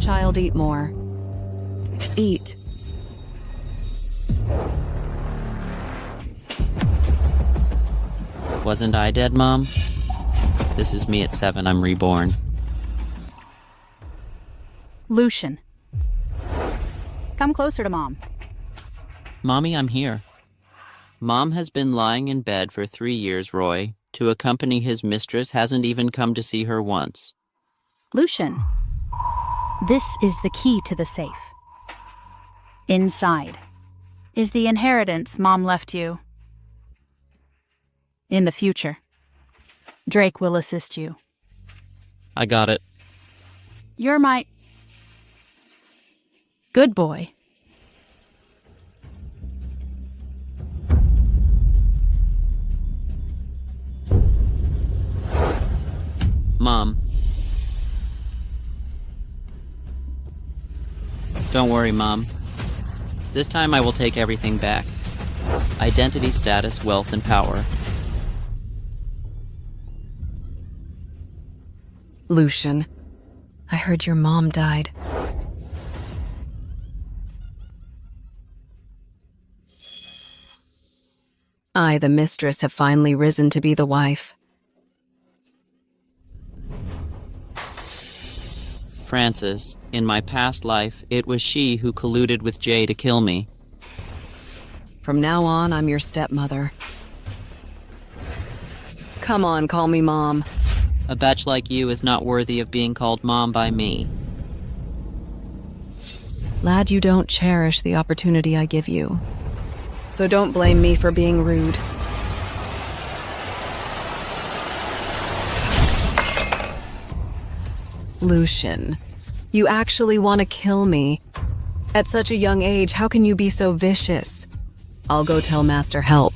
Child, eat more. Eat. Wasn't I dead, Mom? This is me at 7. I'm reborn. Lucian. Come closer to Mom. Mommy, I'm here. Mom has been lying in bed for 3 years, Roy. To accompany his mistress hasn't even come to see her once. Lucian. This is the key to the safe. Inside is the inheritance Mom left you. In the future, Drake will assist you. I got it. You're my good boy. Mom. Don't worry, Mom. This time I will take everything back. Identity, status, wealth, and power. Lucian, I heard your mom died. I, the mistress, have finally risen to be the wife. Frances, in my past life, it was she who colluded with Jay to kill me. From now on, I'm your stepmother. Come on, call me Mom. A bitch like you is not worthy of being called Mom by me. Lad, you don't cherish the opportunity I give you. So don't blame me for being rude. Lucian, you actually want to kill me? At such a young age, how can you be so vicious? I'll go tell Master Help.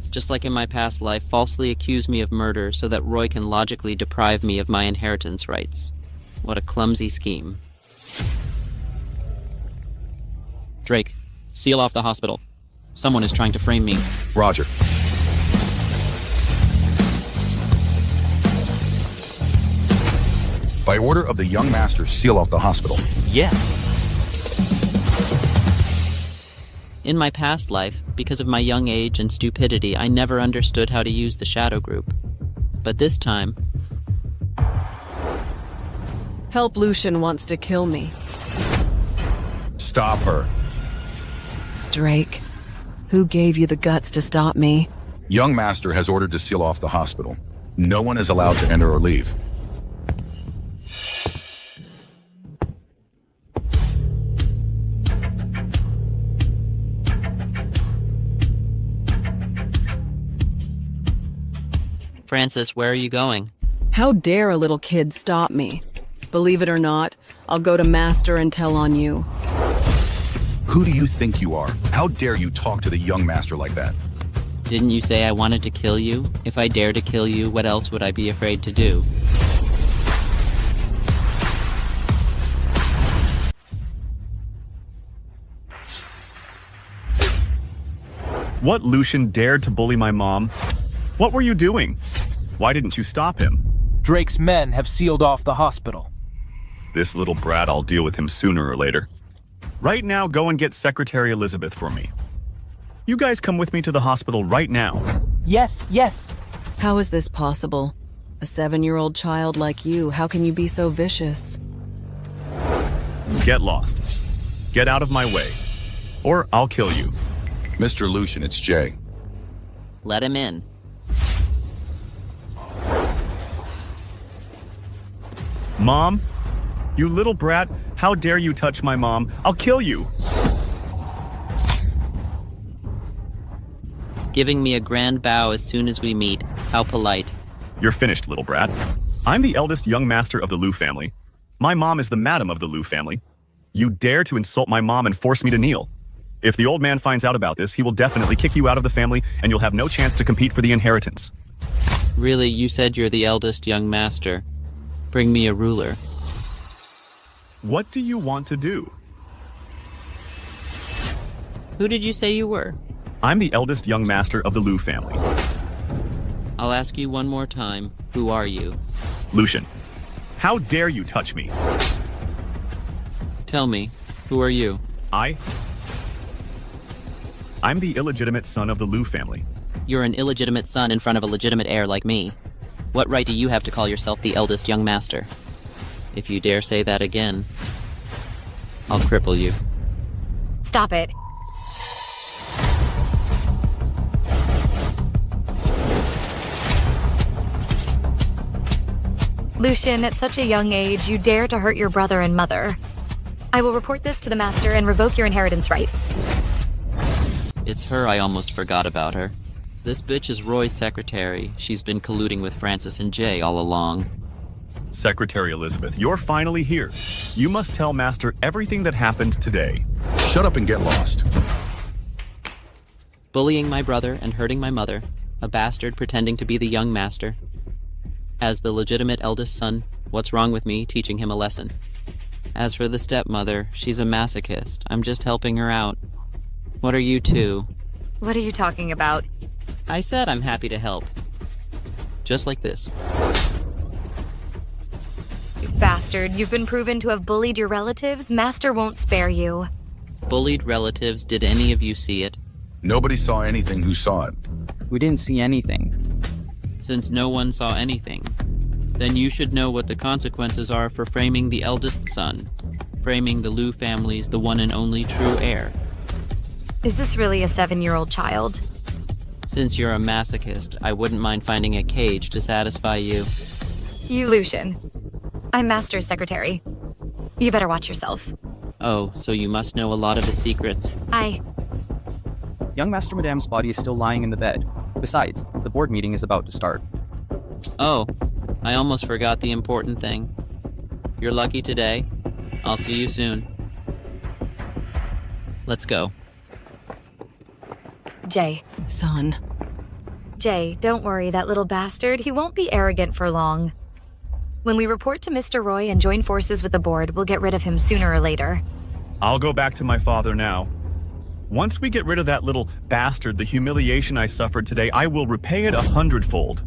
Just like in my past life, falsely accuse me of murder so that Roy can logically deprive me of my inheritance rights. What a clumsy scheme. Drake, seal off the hospital. Someone is trying to frame me. Roger. By order of the young master, seal off the hospital. Yes. In my past life, because of my young age and stupidity, I never understood how to use the shadow group. But this time... Help Lucian wants to kill me. Stop her. Drake, who gave you the guts to stop me? Young master has ordered to seal off the hospital. No one is allowed to enter or leave. Frances, where are you going? How dare a little kid stop me? Believe it or not, I'll go to Master and tell on you. Who do you think you are? How dare you talk to the young master like that? Didn't you say I wanted to kill you? If I dare to kill you, what else would I be afraid to do? What Lucian dared to bully my mom? What were you doing? Why didn't you stop him? Drake's men have sealed off the hospital. This little brat, I'll deal with him sooner or later. Right now, go and get Secretary Elizabeth for me. You guys come with me to the hospital right now. Yes, yes. How is this possible? A 7-year-old child like you, how can you be so vicious? Get lost. Get out of my way. Or I'll kill you. Mr. Lucian, it's Jay. Let him in. Mom? You little brat, how dare you touch my mom? I'll kill you! Giving me a grand bow as soon as we meet. How polite. You're finished, little brat. I'm the eldest young master of the Liu family. My mom is the madam of the Liu family. You dare to insult my mom and force me to kneel. If the old man finds out about this, he will definitely kick you out of the family and you'll have no chance to compete for the inheritance. Really, you said you're the eldest young master. Bring me a ruler. What do you want to do? Who did you say you were? I'm the eldest young master of the Liu family. I'll ask you one more time. Who are you? Lucian, how dare you touch me? Tell me, who are you? I'm the illegitimate son of the Liu family. You're an illegitimate son in front of a legitimate heir like me. What right do you have to call yourself the eldest young master? If you dare say that again, I'll cripple you. Stop it. Lucian, at such a young age, you dare to hurt your brother and mother. I will report this to the master and revoke your inheritance right. It's her, I almost forgot about her. This bitch is Roy's secretary. She's been colluding with Francis and Jay all along. Secretary Elizabeth, you're finally here. You must tell Master everything that happened today. Shut up and get lost. Bullying my brother and hurting my mother. A bastard pretending to be the young master. As the legitimate eldest son, what's wrong with me teaching him a lesson? As for the stepmother, she's a masochist. I'm just helping her out. What are you two? What are you talking about? I said I'm happy to help. Just like this. You bastard, you've been proven to have bullied your relatives. Master won't spare you. Bullied relatives, did any of you see it? Nobody saw anything who saw it. We didn't see anything. Since no one saw anything, then you should know what the consequences are for framing the eldest son, framing the Liu family's the one and only true heir. Is this really a 7-year-old child? Since you're a masochist, I wouldn't mind finding a cage to satisfy you. You, Lucian. I'm Master's secretary. You better watch yourself. Oh, so you must know a lot of the secrets. Young Master Madame's body is still lying in the bed. Besides, the board meeting is about to start. Oh, I almost forgot the important thing. You're lucky today. I'll see you soon. Let's go. Jay. Son. Jay, don't worry, that little bastard. He won't be arrogant for long. When we report to Mr. Roy and join forces with the board, we'll get rid of him sooner or later. I'll go back to my father now. Once we get rid of that little bastard, the humiliation I suffered today, I will repay it 100-fold.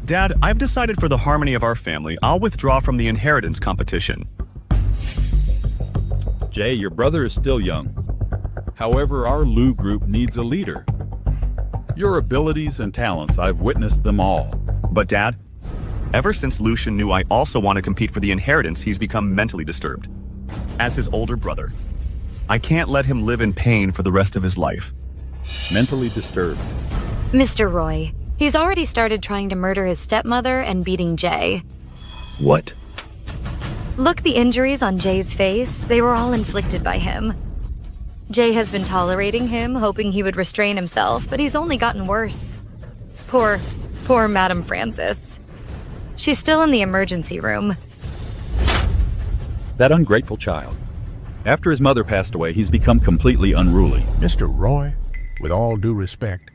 Dad, I've decided for the harmony of our family, I'll withdraw from the inheritance competition. Jay, your brother is still young. However, our Liu group needs a leader. Your abilities and talents, I've witnessed them all. But Dad, ever since Lucian knew I also want to compete for the inheritance, he's become mentally disturbed. As his older brother, I can't let him live in pain for the rest of his life. Mentally disturbed. Mr. Roy, he's already started trying to murder his stepmother and beating Jay. What? Look, the injuries on Jay's face, they were all inflicted by him. Jay has been tolerating him, hoping he would restrain himself, but he's only gotten worse. Poor Madam Francis. She's still in the emergency room. That ungrateful child. After his mother passed away, he's become completely unruly. Mr. Roy, with all due respect,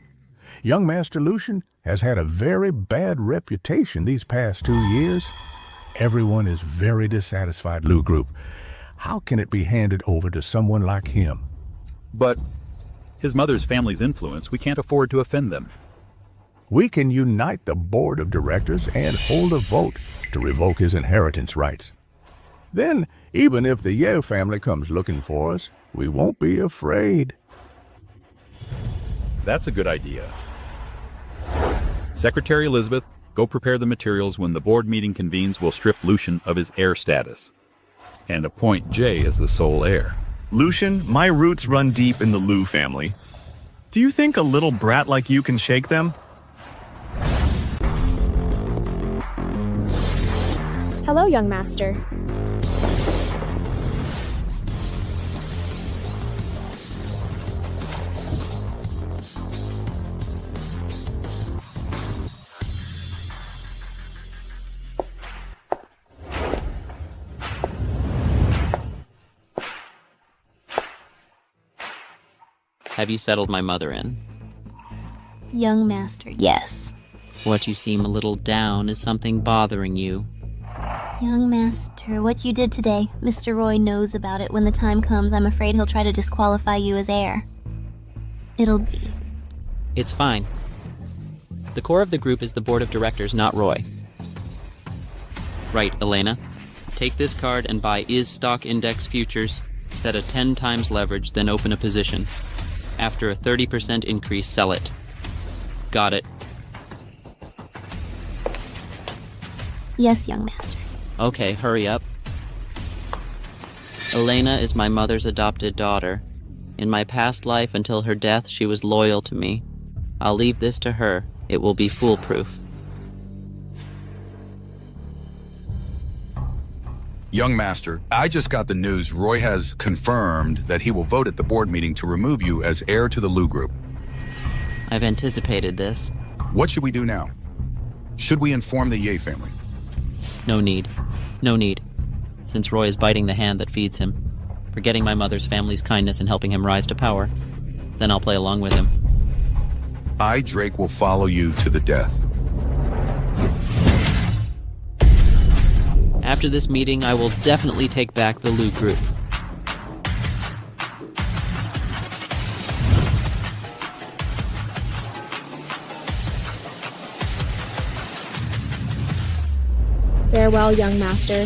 young Master Lucian has had a very bad reputation these past 2 years. Everyone is very dissatisfied, Liu Group. How can it be handed over to someone like him? But his mother's family's influence, we can't afford to offend them. We can unite the board of directors and hold a vote to revoke his inheritance rights. Then, even if the Yeo family comes looking for us, we won't be afraid. That's a good idea. Secretary Elizabeth, go prepare the materials. When the board meeting convenes, we'll strip Lucian of his heir status and appoint Jay as the sole heir. Lucian, my roots run deep in the Liu family. Do you think a little brat like you can shake them? Hello, young master. Have you settled my mother in? Young master, yes. What you seem a little down, is something bothering you? Young Master, what you did today, Mr. Roy knows about it. When the time comes, I'm afraid he'll try to disqualify you as heir. It'll be... It's fine. The core of the group is the board of directors, not Roy. Right, Elena. Take this card and buy IS stock index futures, set a 10 times leverage, then open a position. After a 30% increase, sell it. Got it. Yes, young master. Okay, hurry up. Elena is my mother's adopted daughter. In my past life, until her death, she was loyal to me. I'll leave this to her. It will be foolproof. Young Master, I just got the news Roy has confirmed that he will vote at the board meeting to remove you as heir to the Lu Group. I've anticipated this. What should we do now? Should we inform the Ye family? No need. No need. Since Roy is biting the hand that feeds him, forgetting my mother's family's kindness and helping him rise to power, then I'll play along with him. I, Drake, will follow you to the death. After this meeting, I will definitely take back the Lu Group. Farewell, young master.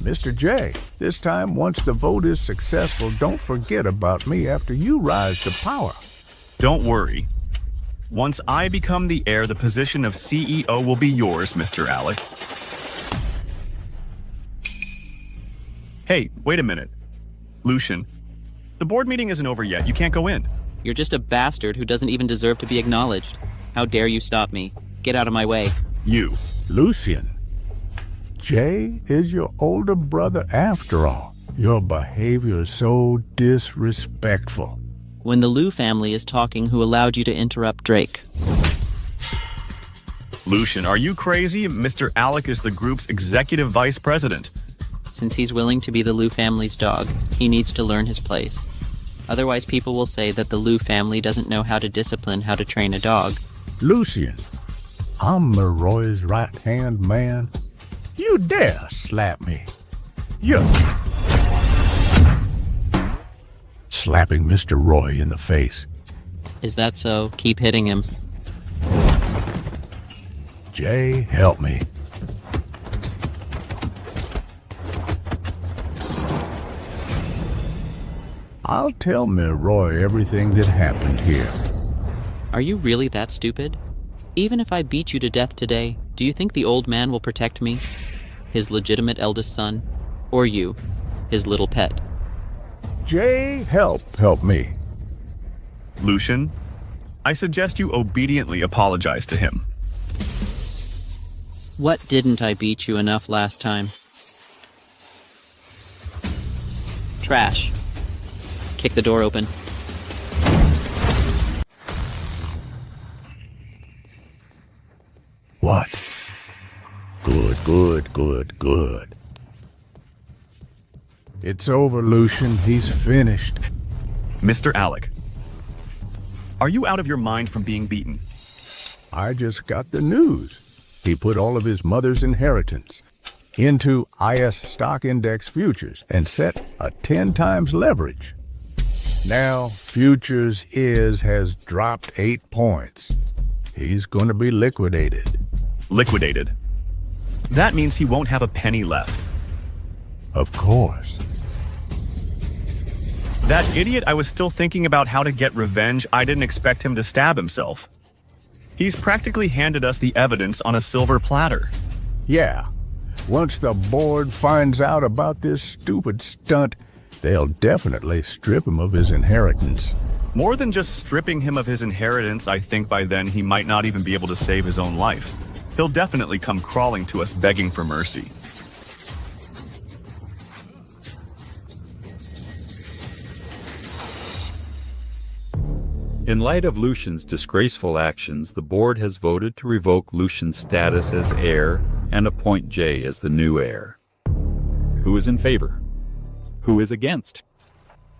Mr. J, this time, once the vote is successful, don't forget about me after you rise to power. Don't worry. Once I become the heir, the position of CEO will be yours, Mr. Alec. Hey, wait a minute. Lucian, the board meeting isn't over yet. You can't go in. You're just a bastard who doesn't even deserve to be acknowledged. How dare you stop me? Get out of my way. You. Lucian, Jay is your older brother after all. Your behavior is so disrespectful. When the Lu family is talking, who allowed you to interrupt Drake? Lucian, are you crazy? Mr. Alec is the group's executive vice president. Since he's willing to be the Lu family's dog, he needs to learn his place. Otherwise, people will say that the Lu family doesn't know how to discipline, how to train a dog. Lucian, I'm Roy's right-hand man. You dare slap me. You're slapping Mr. Roy in the face. Is that so? Keep hitting him. Jay, help me. I'll tell Roy everything that happened here. Are you really that stupid? Even if I beat you to death today, do you think the old man will protect me? His legitimate eldest son? Or you, his little pet? Jay, help me. Lucian, I suggest you obediently apologize to him. What didn't I beat you enough last time? Trash. Kick the door open. What? Good. It's over, Lucian. He's finished. Mr. Alec, are you out of your mind from being beaten? I just got the news. He put all of his mother's inheritance into IS stock index futures and set a 10 times leverage. Now, futures has dropped 8 points. He's going to be liquidated. Liquidated? That means he won't have a penny left. Of course. That idiot, I was still thinking about how to get revenge. I didn't expect him to stab himself. He's practically handed us the evidence on a silver platter. Yeah. Once the board finds out about this stupid stunt, they'll definitely strip him of his inheritance. More than just stripping him of his inheritance, I think by then he might not even be able to save his own life. He'll definitely come crawling to us begging for mercy. In light of Lucian's disgraceful actions, the board has voted to revoke Lucian's status as heir and appoint Jay as the new heir. Who is in favor? Who is against?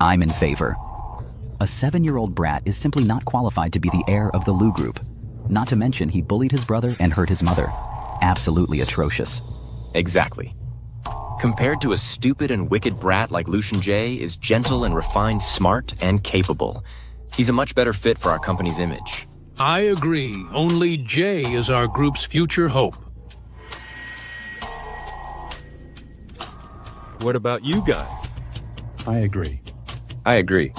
I'm in favor. A 7-year-old brat is simply not qualified to be the heir of the Lu Group. Not to mention he bullied his brother and hurt his mother. Absolutely atrocious. Exactly. Compared to a stupid and wicked brat like Lucian J is gentle and refined, smart and capable. He's a much better fit for our company's image. I agree. Only Jay is our group's future hope. What about you guys? I agree. I agree.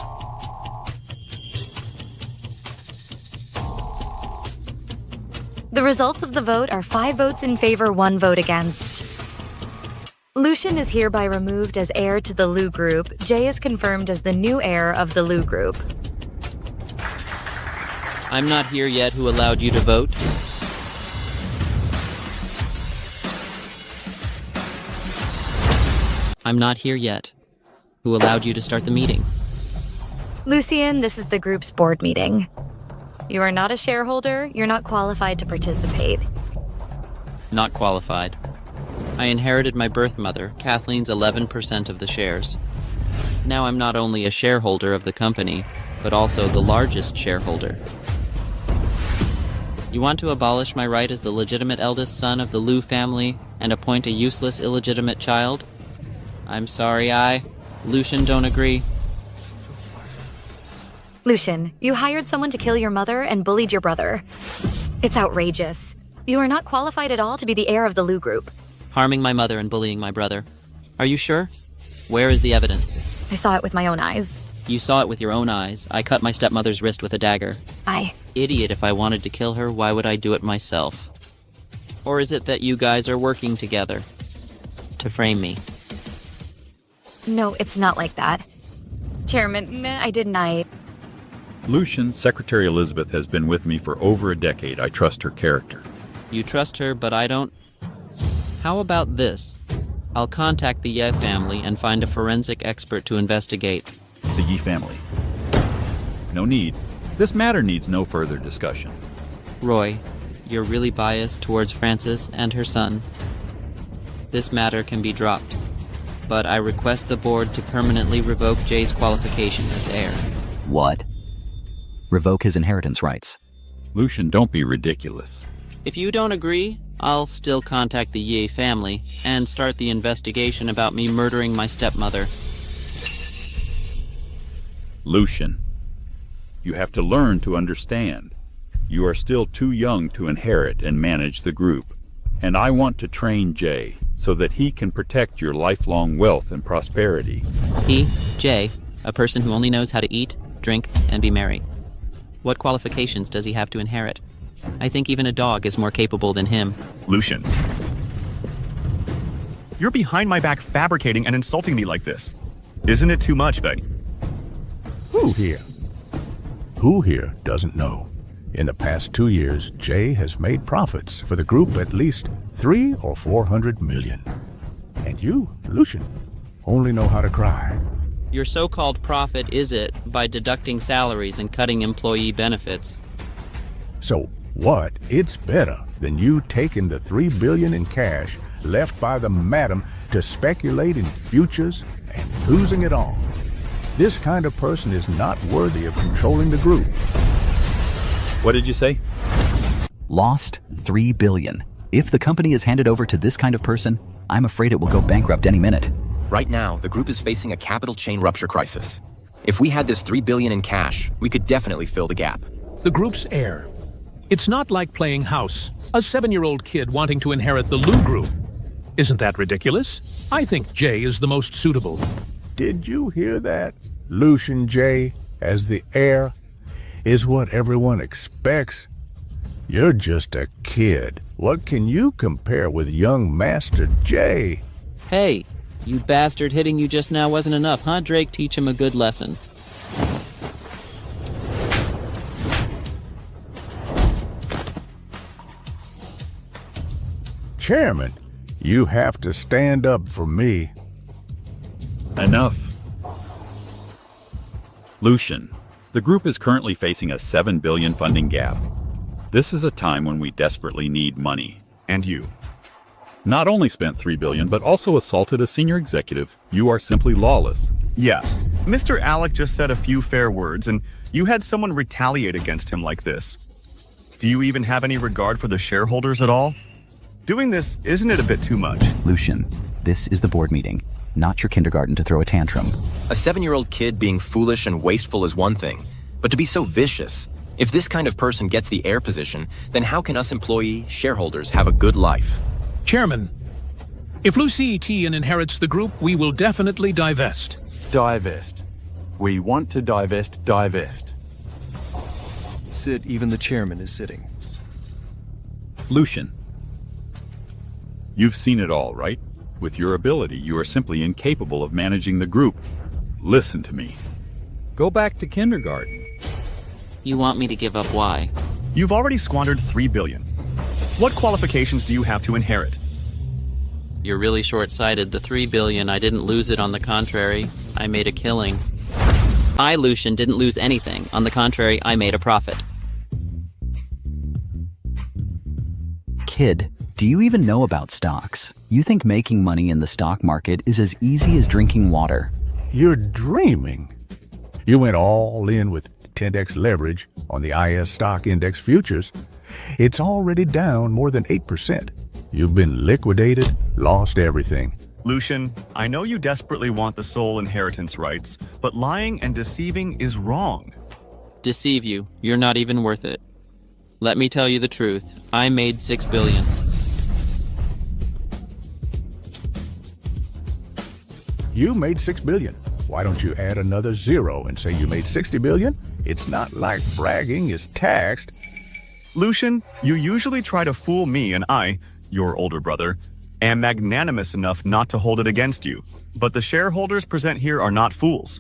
The results of the vote are 5 votes in favor, 1 vote against. Lucian is hereby removed as heir to the Lu Group. Jay is confirmed as the new heir of the Lu Group. I'm not here yet. Who allowed you to vote? I'm not here yet. Who allowed you to start the meeting? Lucien, this is the group's board meeting. You are not a shareholder. You're not qualified to participate. Not qualified. I inherited my birth mother, Kathleen's 11% of the shares. Now I'm not only a shareholder of the company, but also the largest shareholder. You want to abolish my right as the legitimate eldest son of the Lu family and appoint a useless, illegitimate child? I'm sorry, Lucian, don't agree. Lucian, you hired someone to kill your mother and bullied your brother. It's outrageous. You are not qualified at all to be the heir of the Lu Group. Harming my mother and bullying my brother. Are you sure? Where is the evidence? I saw it with my own eyes. You saw it with your own eyes. I cut my stepmother's wrist with a dagger. Idiot, if I wanted to kill her, why would I do it myself? Or is it that you guys are working together to frame me? No, it's not like that. Chairman, I deny. Lucian, Secretary Elizabeth has been with me for over a decade. I trust her character. You trust her, but I don't. How about this? I'll contact the Ye family and find a forensic expert to investigate. The Yi family. No need. This matter needs no further discussion. Roy, you're really biased towards Frances and her son. This matter can be dropped, but I request the board to permanently revoke Jay's qualification as heir. What? Revoke his inheritance rights. Lucian, don't be ridiculous. If you don't agree, I'll still contact the Ye family and start the investigation about me murdering my stepmother. Lucian, you have to learn to understand. You are still too young to inherit and manage the group, and I want to train Jay so that he can protect your lifelong wealth and prosperity. He, Jay, a person who only knows how to eat, drink, and be merry. What qualifications does he have to inherit? I think even a dog is more capable than him. Lucian. You're behind my back fabricating and insulting me like this. Isn't it too much, Betty? Who here doesn't know? In the past 2 years, Jay has made profits for the group at least 300 or 400 million. And you, Lucian, only know how to cry. Your so-called profit is it by deducting salaries and cutting employee benefits. So what? It's better than you taking the $3 billion in cash left by the madam to speculate in futures and losing it all. This kind of person is not worthy of controlling the group. What did you say? Lost $3 billion. If the company is handed over to this kind of person, I'm afraid it will go bankrupt any minute. Right now, the group is facing a capital chain rupture crisis. If we had this $3 billion in cash, we could definitely fill the gap. The group's heir. It's not like playing house. A 7-year-old kid wanting to inherit the Lu Group. Isn't that ridiculous? I think Jay is the most suitable. Did you hear that? Lucian J as the heir is what everyone expects. You're just a kid. What can you compare with young Master J? Hey, you bastard, hitting you just now wasn't enough, huh? Drake, teach him a good lesson. Chairman, you have to stand up for me. Enough. Lucian, the group is currently facing a $7 billion funding gap. This is a time when we desperately need money. And you. Not only spent $3 billion, but also assaulted a senior executive. You are simply lawless. Yeah, Mr. Alec just said a few fair words, and you had someone retaliate against him like this. Do you even have any regard for the shareholders at all? Doing this, isn't it a bit too much? Lucian, this is the board meeting, not your kindergarten to throw a tantrum. A 7-year-old kid being foolish and wasteful is one thing, but to be so vicious. If this kind of person gets the heir position, then how can us employee shareholders have a good life? Chairman, if Lucy Etienne inherits the group, we will definitely divest. Divest. We want to divest. Sit, even the chairman is sitting. Lucian, you've seen it all, right? With your ability, you are simply incapable of managing the group. Listen to me. Go back to kindergarten. You want me to give up why? You've already squandered $3 billion. What qualifications do you have to inherit? You're really short-sighted. The $3 billion, I didn't lose it. On the contrary, I made a killing. I, Lucian, didn't lose anything. On the contrary, I made a profit. Kid, do you even know about stocks? You think making money in the stock market is as easy as drinking water? You're dreaming. You went all in with 10x leverage on the IS stock index futures. It's already down more than 8%. You've been liquidated, lost everything. Lucian, I know you desperately want the sole inheritance rights, but lying and deceiving is wrong. Deceive you. You're not even worth it. Let me tell you the truth. I made $6 billion. You made $6 billion. Why don't you add another zero and say you made $60 billion? It's not like bragging is taxed. Lucian, you usually try to fool me, and I, your older brother, am magnanimous enough not to hold it against you. But the shareholders present here are not fools.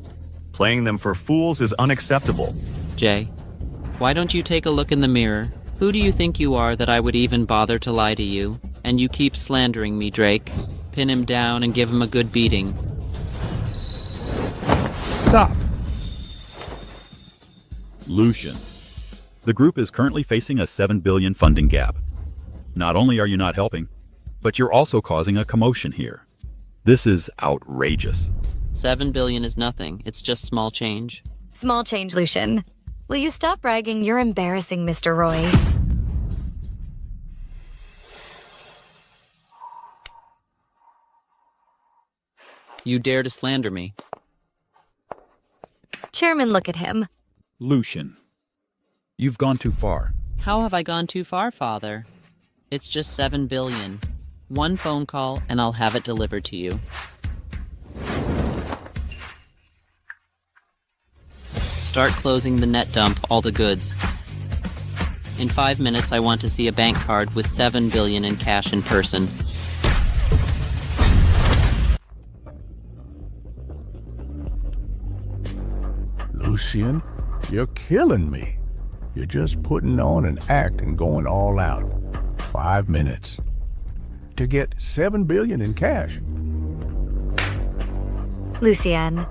Playing them for fools is unacceptable. Jay, why don't you take a look in the mirror? Who do you think you are that I would even bother to lie to you? And you keep slandering me, Drake. Pin him down and give him a good beating. Stop. Lucian, the group is currently facing a $7 billion funding gap. Not only are you not helping, but you're also causing a commotion here. This is outrageous. $7 billion is nothing. It's just small change. Small change, Lucian. Will you stop bragging? You're embarrassing, Mr. Roy. You dare to slander me. Chairman, look at him. Lucian, you've gone too far. How have I gone too far, Father? It's just $7 billion. One phone call and I'll have it delivered to you. Start closing the net dump, all the goods. In 5 minutes, I want to see a bank card with $7 billion in cash in person. Lucian, you're killing me. You're just putting on an act and going all out. 5 minutes. To get $7 billion in cash. Lucienne,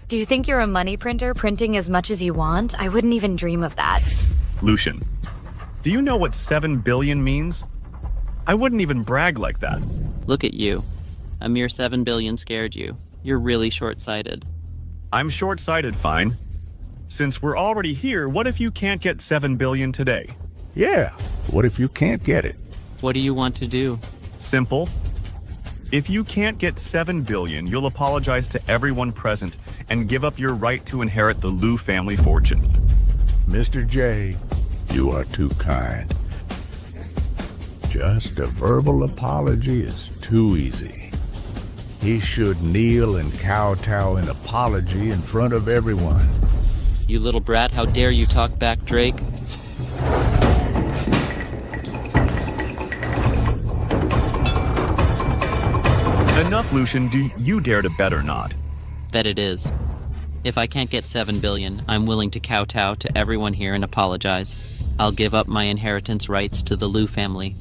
do you think you're a money printer printing as much as you want? I wouldn't even dream of that. Lucian, do you know what $7 billion means? I wouldn't even brag like that. Look at you. A mere $7 billion scared you. You're really short-sighted. I'm short-sighted, fine. Since we're already here, what if you can't get $7 billion today? Yeah, what if you can't get it? What do you want to do? Simple. If you can't get $7 billion, you'll apologize to everyone present and give up your right to inherit the Liu family fortune. Mr. J, you are too kind. Just a verbal apology is too easy. He should kneel and kowtow an apology in front of everyone. You little brat, how dare you talk back, Drake? Enough, Lucian. Do you dare to bet or not? Bet it is. If I can't get $7 billion, I'm willing to kowtow to everyone here and apologize. I'll give up my inheritance rights to the Liu family.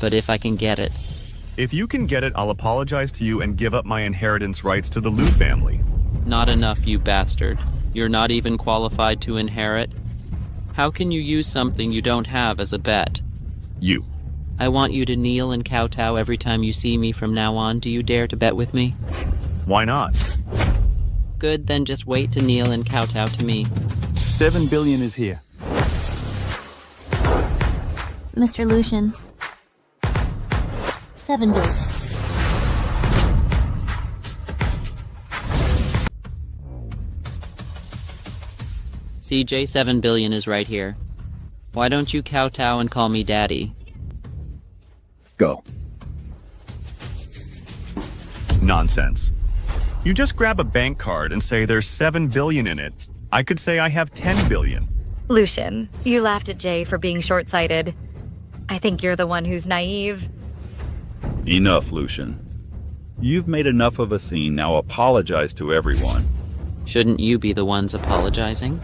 But if I can get it... If you can get it, I'll apologize to you and give up my inheritance rights to the Liu family. Not enough, you bastard. You're not even qualified to inherit. How can you use something you don't have as a bet? You. I want you to kneel and kowtow every time you see me from now on. Do you dare to bet with me? Why not? good, then just wait to kneel and kowtow to me. 7 billion is here. Mr. Lucian. 7 billion. CJ 7 billion is right here. Why don't you kowtow and call me daddy? Go. Nonsense. You just grab a bank card and say there's 7 billion in it. I could say I have 10 billion. Lucian, you laughed at Jay for being short-sighted. I think you're the one who's naive. Enough, Lucian. You've made enough of a scene, now apologize to everyone. Shouldn't you be the ones apologizing?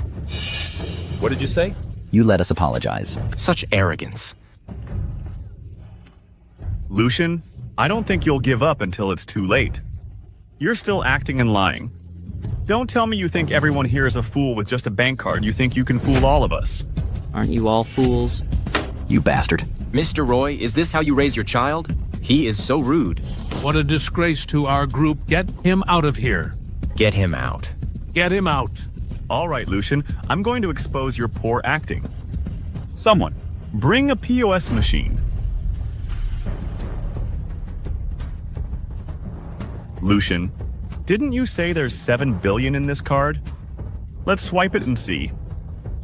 What did you say? You let us apologize. Such arrogance. Lucian, I don't think you'll give up until it's too late. You're still acting and lying. Don't tell me you think everyone here is a fool with just a bank card. You think you can fool all of us. Aren't you all fools? You bastard. Mr. Roy, is this how you raise your child? He is so rude. What a disgrace to our group. Get him out of here. Get him out. Get him out. All right, Lucian, I'm going to expose your poor acting. Someone. Bring a POS machine. Lucian, didn't you say there's 7 billion in this card? Let's swipe it and see.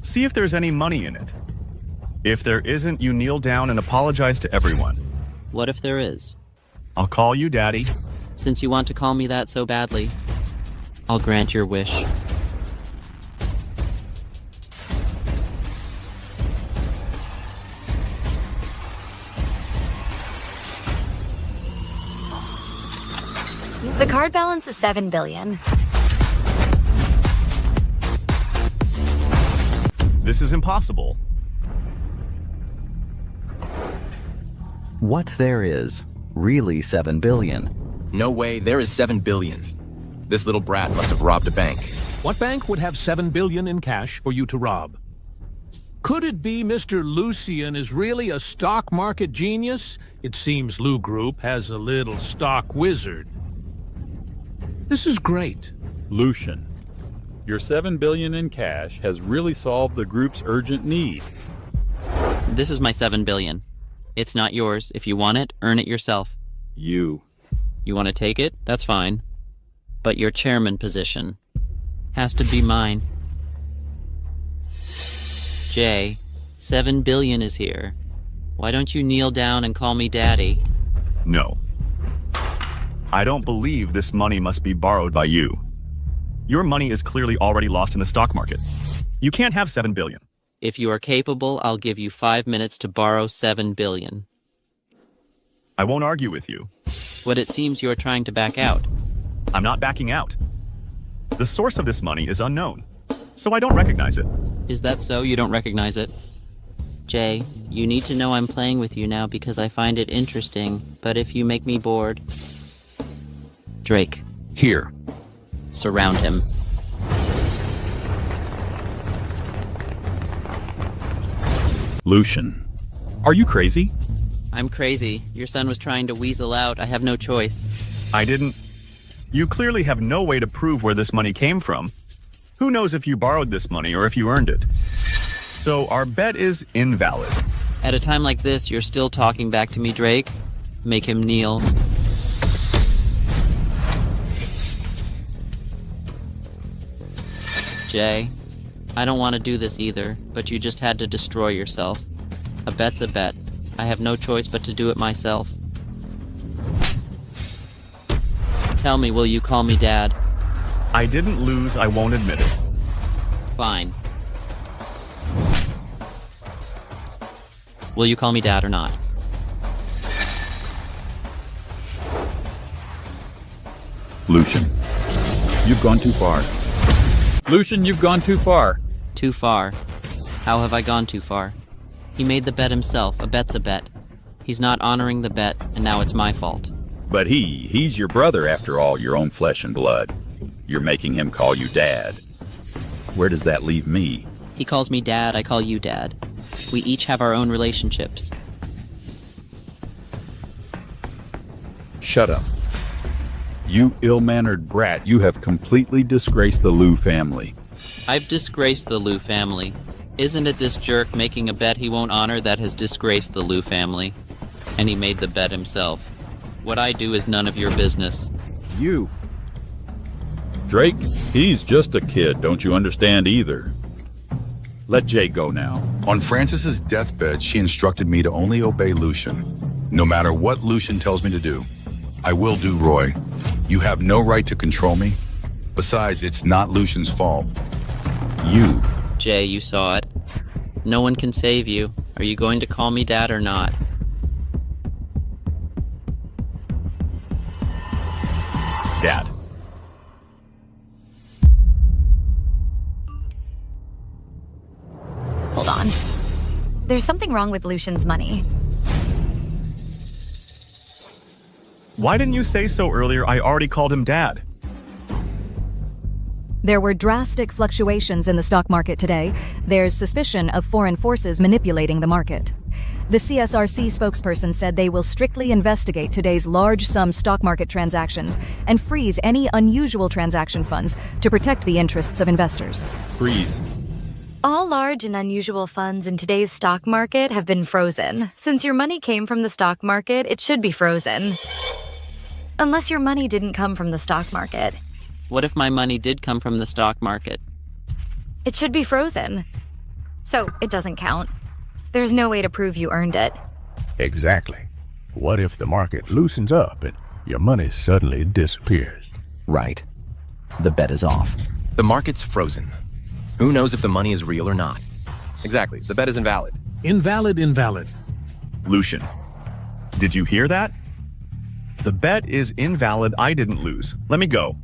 See if there's any money in it. If there isn't, you kneel down and apologize to everyone. What if there is? I'll call you Daddy. Since you want to call me that so badly, I'll grant your wish. The card balance is 7 billion. This is impossible. What there is, really 7 billion. No way, there is 7 billion. This little brat must have robbed a bank. What bank would have 7 billion in cash for you to rob? Could it be Mr. Lucian is really a stock market genius? It seems Lou Group has a little stock wizard. This is great. Lucian, your 7 billion in cash has really solved the group's urgent need. This is my 7 billion. It's not yours. If you want it, earn it yourself. You want to take it? That's fine. But your chairman position has to be mine. Jay, 7 billion is here. Why don't you kneel down and call me daddy? No. I don't believe this money must be borrowed by you. Your money is clearly already lost in the stock market. You can't have 7 billion. If you are capable, I'll give you 5 minutes to borrow 7 billion. I won't argue with you. But it seems you are trying to back out. I'm not backing out. The source of this money is unknown, so I don't recognize it. Is that so? You don't recognize it? Jay, you need to know I'm playing with you now because I find it interesting, but if you make me bored... Drake. Here. Surround him. Lucian, are you crazy? I'm crazy. Your son was trying to weasel out. I have no choice. I didn't. You clearly have no way to prove where this money came from. Who knows if you borrowed this money or if you earned it? So our bet is invalid. At a time like this, you're still talking back to me, Drake? Make him kneel. Jay, I don't want to do this either, but you just had to destroy yourself. A bet's a bet. I have no choice but to do it myself. Tell me, will you call me Dad? I didn't lose, I won't admit it. Fine. Will you call me Dad or not? Lucian, you've gone too far. Lucian, you've gone too far. Too far? How have I gone too far? He made the bet himself. A bet's a bet. He's not honoring the bet, and now it's my fault. But he's your brother after all, your own flesh and blood. You're making him call you Dad. Where does that leave me? He calls me Dad, I call you Dad. We each have our own relationships. Shut up. You ill-mannered brat, you have completely disgraced the Liu family. I've disgraced the Liu family. Isn't it this jerk making a bet he won't honor that has disgraced the Liu family? And he made the bet himself. What I do is none of your business. You. Drake, he's just a kid, don't you understand either? Let Jay go now. On Francis's deathbed, she instructed me to only obey Lucian. No matter what Lucian tells me to do, I will do, Roy. You have no right to control me. Besides, it's not Lucian's fault. You. Jay, you saw it. No one can save you. Are you going to call me Dad or not? Dad. Hold on. There's something wrong with Lucian's money. Why didn't you say so earlier? I already called him Dad. There were drastic fluctuations in the stock market today. There's suspicion of foreign forces manipulating the market. The CSRC spokesperson said they will strictly investigate today's large-sum stock market transactions and freeze any unusual transaction funds to protect the interests of investors. Freeze. All large and unusual funds in today's stock market have been frozen. Since your money came from the stock market, it should be frozen. Unless your money didn't come from the stock market. What if my money did come from the stock market? It should be frozen. So it doesn't count. There's no way to prove you earned it. Exactly. What if the market loosens up and your money suddenly disappears? Right. The bet is off. The market's frozen. Who knows if the money is real or not? Exactly. The bet is invalid. Invalid, invalid. Lucian, did you hear that? The bet is invalid. I didn't lose. Let me go.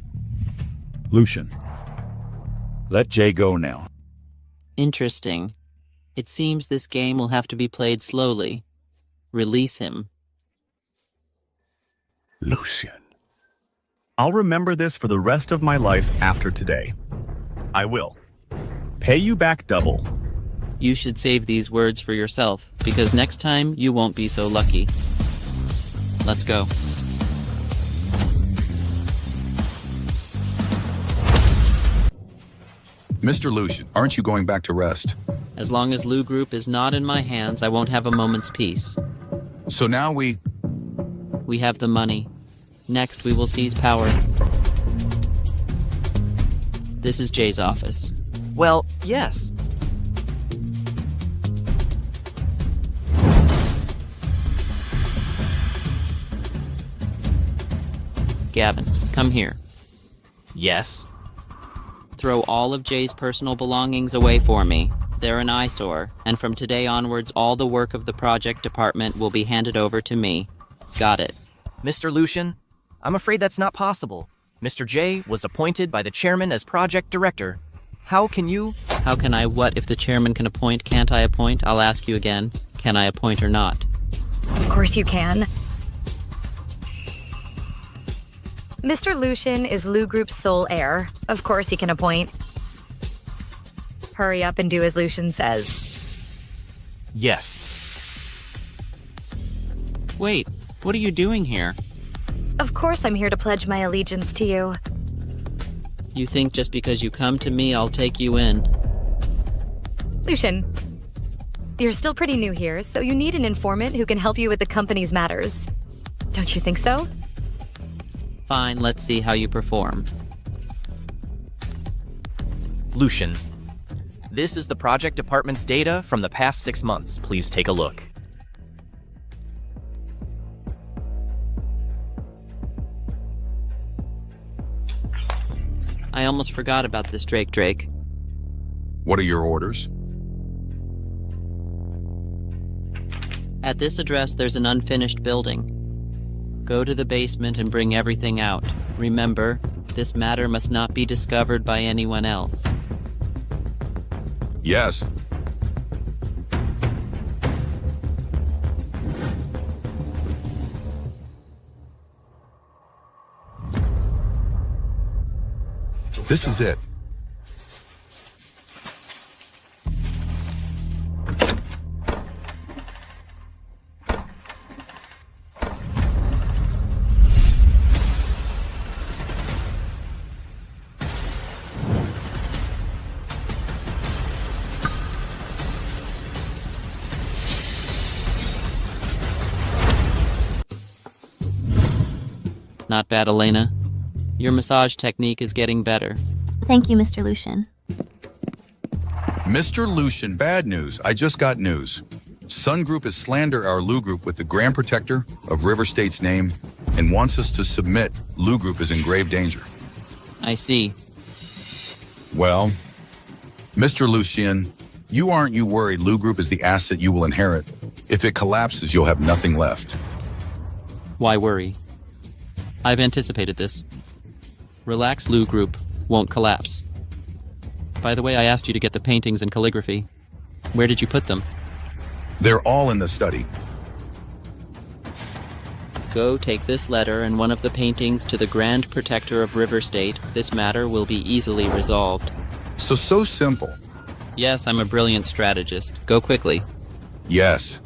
Lucian. Let Jay go now. Interesting. It seems this game will have to be played slowly. Release him. Lucian. I'll remember this for the rest of my life after today. I will. Pay you back double. You should save these words for yourself, because next time you won't be so lucky. Let's go. Mr. Lucian, aren't you going back to rest? As long as Liu Group is not in my hands, I won't have a moment's peace. So now we have the money. Next, we will seize power. This is Jay's office. Well, yes. Gavin, come here. Yes. Throw all of Jay's personal belongings away for me. They're an eyesore, and from today onwards, all the work of the project department will be handed over to me. Got it. Mr. Lucian, I'm afraid that's not possible. Mr. J was appointed by the chairman as project director. How can you? How can I what? If the chairman can appoint, can't I appoint? I'll ask you again. Can I appoint or not? Of course you can. Mr. Lucian is Liu Group's sole heir. Of course he can appoint. Hurry up and do as Lucian says. Yes. Wait, what are you doing here? Of course I'm here to pledge my allegiance to you. You think just because you come to me, I'll take you in? Lucian, you're still pretty new here, so you need an informant who can help you with the company's matters. Don't you think so? Fine, let's see how you perform. Lucian, this is the project department's data from the past 6 months. Please take a look. I almost forgot about this, Drake. What are your orders? At this address, there's an unfinished building. Go to the basement and bring everything out. Remember, this matter must not be discovered by anyone else. Yes. This is it. Not bad, Elena. Your massage technique is getting better. Thank you, Mr. Lucian. Mr. Lucian, bad news. I just got news. Sun Group has slandered our Lu Group with the Grand Protector of River State's name and wants us to submit. Lu Group is in grave danger. I see. Well, Mr. Lucian, aren't you worried Lu Group is the asset you will inherit? If it collapses, you'll have nothing left. Why worry? I've anticipated this. Relax, Lu Group won't collapse. By the way, I asked you to get the paintings and calligraphy. Where did you put them? They're all in the study. Go take this letter and one of the paintings to the Grand Protector of River State. This matter will be easily resolved. So simple. Yes, I'm a brilliant strategist. Go quickly. Yes.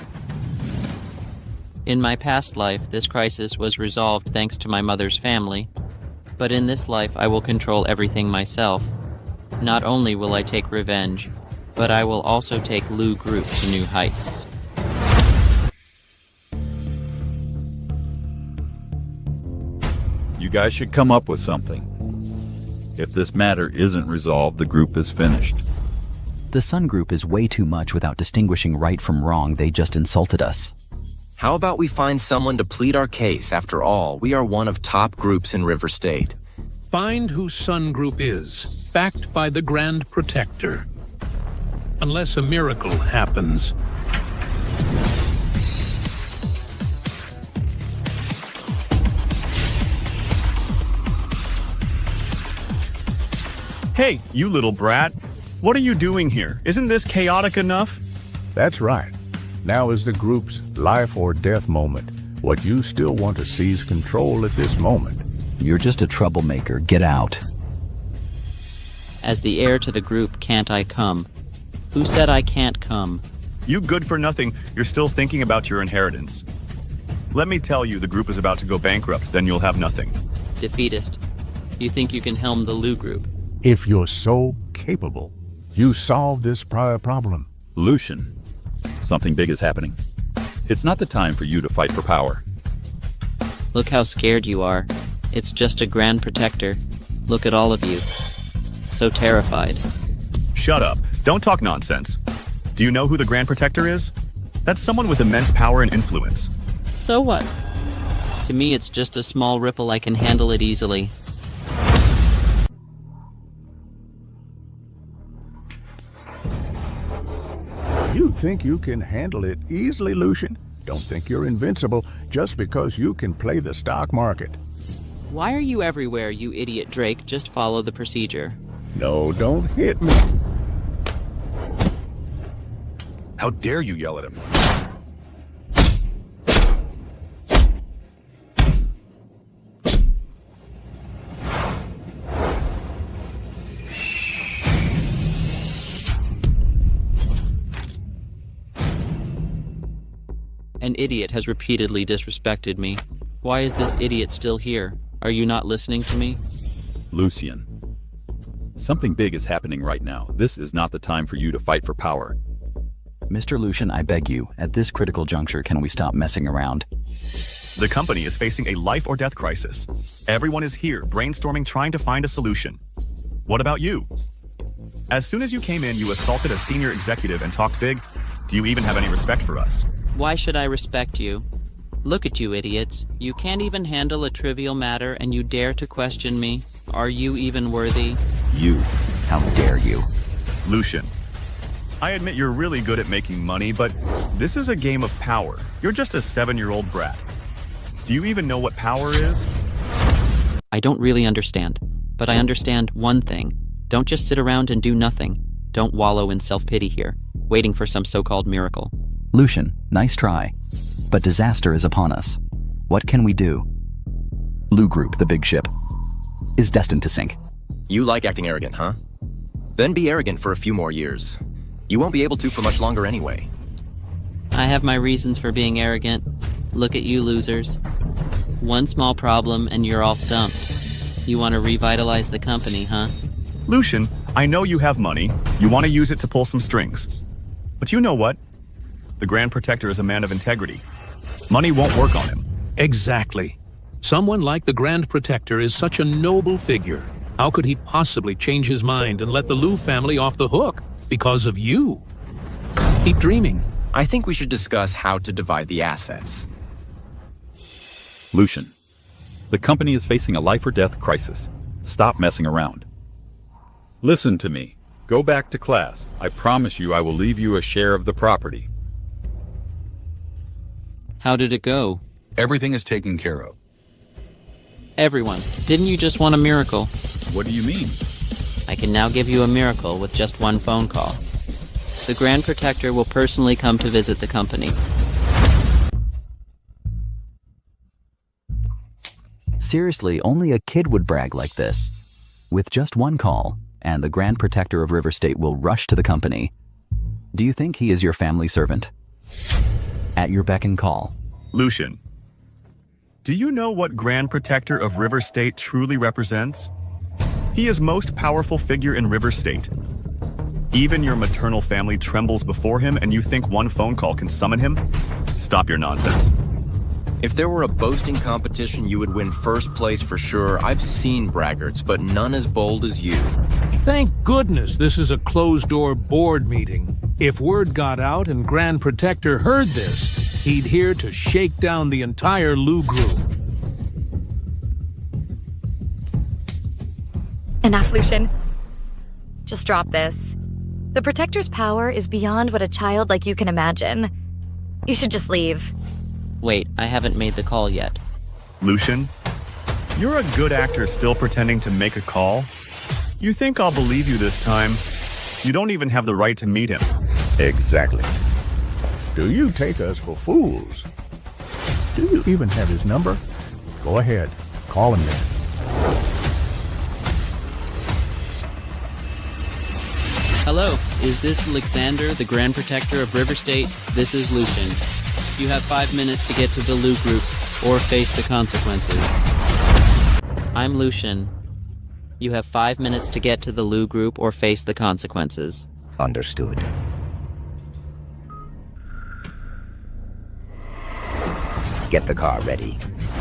In my past life, this crisis was resolved thanks to my mother's family. But in this life, I will control everything myself. Not only will I take revenge, but I will also take Lu Group to new heights. You guys should come up with something. If this matter isn't resolved, the group is finished. The Sun Group is way too much without distinguishing right from wrong. They just insulted us. How about we find someone to plead our case? After all, we are one of top groups in River State. Find who Sun Group is, backed by the Grand Protector. Unless a miracle happens. Hey, you little brat. What are you doing here? Isn't this chaotic enough? That's right. Now is the group's life or death moment. What you still want to seize control at this moment. You're just a troublemaker. Get out. As the heir to the group, can't I come? Who said I can't come? You good for nothing. You're still thinking about your inheritance. Let me tell you, the group is about to go bankrupt, then you'll have nothing. Defeatist. You think you can helm the Lu Group? If you're so capable, you solve this prior problem. Lucian, something big is happening. It's not the time for you to fight for power. Look how scared you are. It's just a Grand Protector. Look at all of you. So terrified. Shut up. Don't talk nonsense. Do you know who the Grand Protector is? That's someone with immense power and influence. So what? To me, it's just a small ripple. I can handle it easily. You think you can handle it easily, Lucian? Don't think you're invincible just because you can play the stock market. Why are you everywhere, you idiot Drake? Just follow the procedure. No, don't hit me. How dare you yell at him? An idiot has repeatedly disrespected me. Why is this idiot still here? Are you not listening to me? Lucian, something big is happening right now. This is not the time for you to fight for power. Mr. Lucian, I beg you, at this critical juncture, can we stop messing around? The company is facing a life or death crisis. Everyone is here, brainstorming, trying to find a solution. What about you? As soon as you came in, you assaulted a senior executive and talked big. Do you even have any respect for us? Why should I respect you? Look at you idiots. You can't even handle a trivial matter and you dare to question me. Are you even worthy? You. How dare you? Lucian, I admit you're really good at making money, but this is a game of power. You're just a 7-year-old brat. Do you even know what power is? I don't really understand, but I understand one thing. Don't just sit around and do nothing. Don't wallow in self-pity here, waiting for some so-called miracle. Lucian, nice try. But disaster is upon us. What can we do? Lu Group, the big ship, is destined to sink. You like acting arrogant, huh? Then be arrogant for a few more years. You won't be able to for much longer anyway. I have my reasons for being arrogant. Look at you losers. One small problem and you're all stumped. You want to revitalize the company, huh? Lucian, I know you have money. You want to use it to pull some strings. But you know what? The Grand Protector is a man of integrity. Money won't work on him. Exactly. Someone like the Grand Protector is such a noble figure. How could he possibly change his mind and let the Lu family off the hook because of you? Keep dreaming. I think we should discuss how to divide the assets. Lucian, the company is facing a life-or-death crisis. Stop messing around. Listen to me. Go back to class. I promise you I will leave you a share of the property. How did it go? Everything is taken care of. Everyone, didn't you just want a miracle? What do you mean? I can now give you a miracle with just one phone call. The Grand Protector will personally come to visit the company. Seriously, only a kid would brag like this. With just one call, and the Grand Protector of River State will rush to the company. Do you think he is your family servant? At your beck and call. Lucian, do you know what Grand Protector of River State truly represents? He is most powerful figure in River State. Even your maternal family trembles before him, and you think one phone call can summon him? Stop your nonsense. If there were a boasting competition, you would win first place for sure. I've seen braggarts, but none as bold as you. Thank goodness this is a closed-door board meeting. If word got out and Grand Protector heard this, he'd here to shake down the entire Lu group. Enough, Lucian. Just drop this. The Protector's power is beyond what a child like you can imagine. You should just leave. Wait, I haven't made the call yet. Lucian, you're a good actor still pretending to make a call? You think I'll believe you this time? You don't even have the right to meet him. Exactly. Do you take us for fools? Do you even have his number? Go ahead, call him then. Hello, is this Alexander, the Grand Protector of River State? This is Lucian. You have 5 minutes to get to the Lu group, or face the consequences. I'm Lucian. You have 5 minutes to get to the Lu group, or face the consequences. Understood. Get the car ready.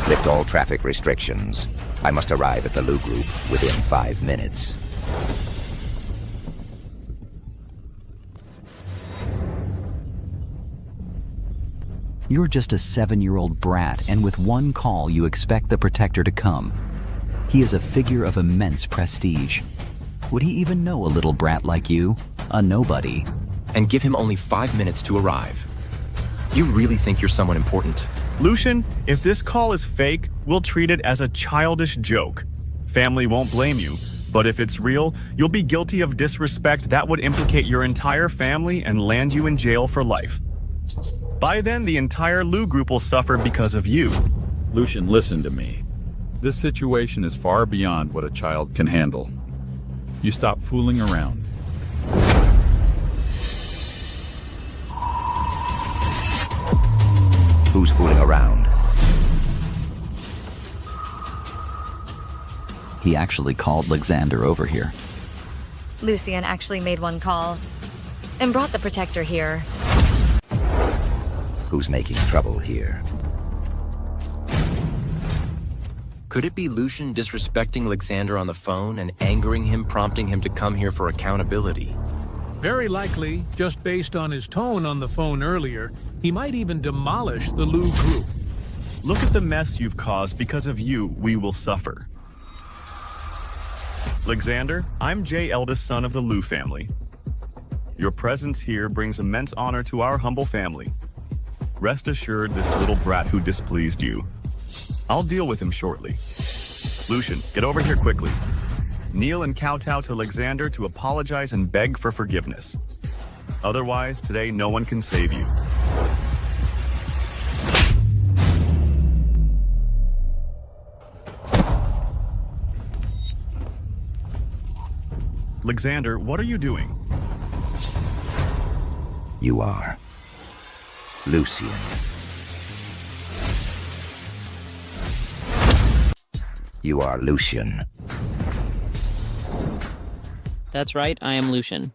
Lift all traffic restrictions. I must arrive at the Lu group within 5 minutes. You're just a 7-year-old brat, and with one call you expect the Protector to come. He is a figure of immense prestige. Would he even know a little brat like you? A nobody. And give him only 5 minutes to arrive. You really think you're someone important? Lucian, if this call is fake, we'll treat it as a childish joke. Family won't blame you, but if it's real, you'll be guilty of disrespect that would implicate your entire family and land you in jail for life. By then, the entire Lu group will suffer because of you. Lucian, listen to me. This situation is far beyond what a child can handle. You stop fooling around. Who's fooling around? He actually called Alexander over here. Lucian actually made one call and brought the Protector here. Who's making trouble here? Could it be Lucian disrespecting Alexander on the phone and angering him, prompting him to come here for accountability? Very likely, just based on his tone on the phone earlier, he might even demolish the Lu group. Look at the mess you've caused. Because of you, we will suffer. Alexander, I'm Jay, eldest son of the Lu family. Your presence here brings immense honor to our humble family. Rest assured, this little brat who displeased you. I'll deal with him shortly. Lucian, get over here quickly. Kneel and kowtow to Alexander to apologize and beg for forgiveness. Otherwise, today no one can save you. Alexander, what are you doing? You are Lucian. You are Lucian. That's right, I am Lucian.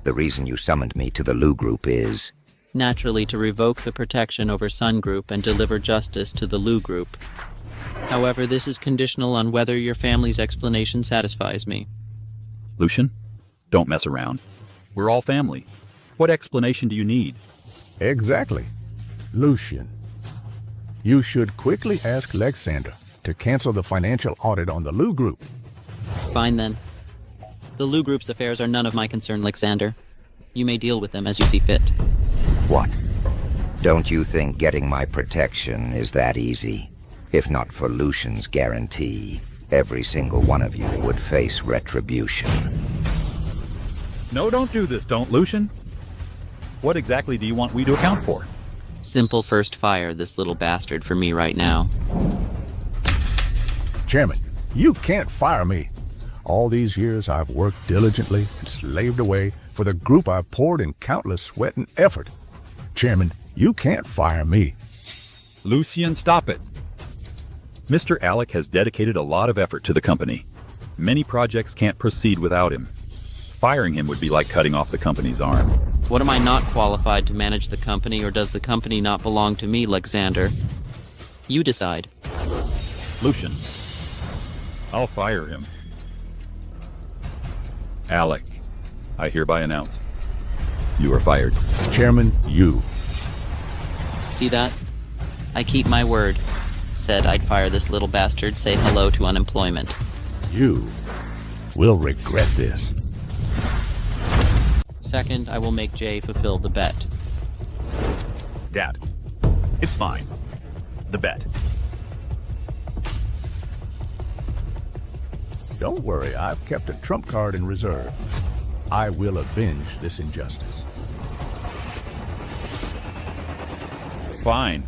The reason you summoned me to the Lu group is... Naturally, to revoke the protection over Sun Group and deliver justice to the Lu group. However, this is conditional on whether your family's explanation satisfies me. Lucian, don't mess around. We're all family. What explanation do you need? Exactly. Lucian, you should quickly ask Lexander to cancel the financial audit on the Lu Group. Fine then. The Lu Group's affairs are none of my concern, Lexander. You may deal with them as you see fit. What? Don't you think getting my protection is that easy? If not for Lucian's guarantee, every single one of you would face retribution. No, don't do this, don't, Lucian. What exactly do you want we to account for? Simple first fire this little bastard for me right now. Chairman, you can't fire me. All these years I've worked diligently and slaved away for the group I've poured in countless sweat and effort. Chairman, you can't fire me. Lucian, stop it. Mr. Alec has dedicated a lot of effort to the company. Many projects can't proceed without him. Firing him would be like cutting off the company's arm. What, am I not qualified to manage the company, or does the company not belong to me, Lexander? You decide. Lucian, I'll fire him. Alec, I hereby announce, you are fired. Chairman, you. See that? I keep my word. Said I'd fire this little bastard, say hello to unemployment. You will regret this. Second, I will make Jay fulfill the bet. Dad, it's fine. The bet. Don't worry, I've kept a trump card in reserve. I will avenge this injustice. Fine.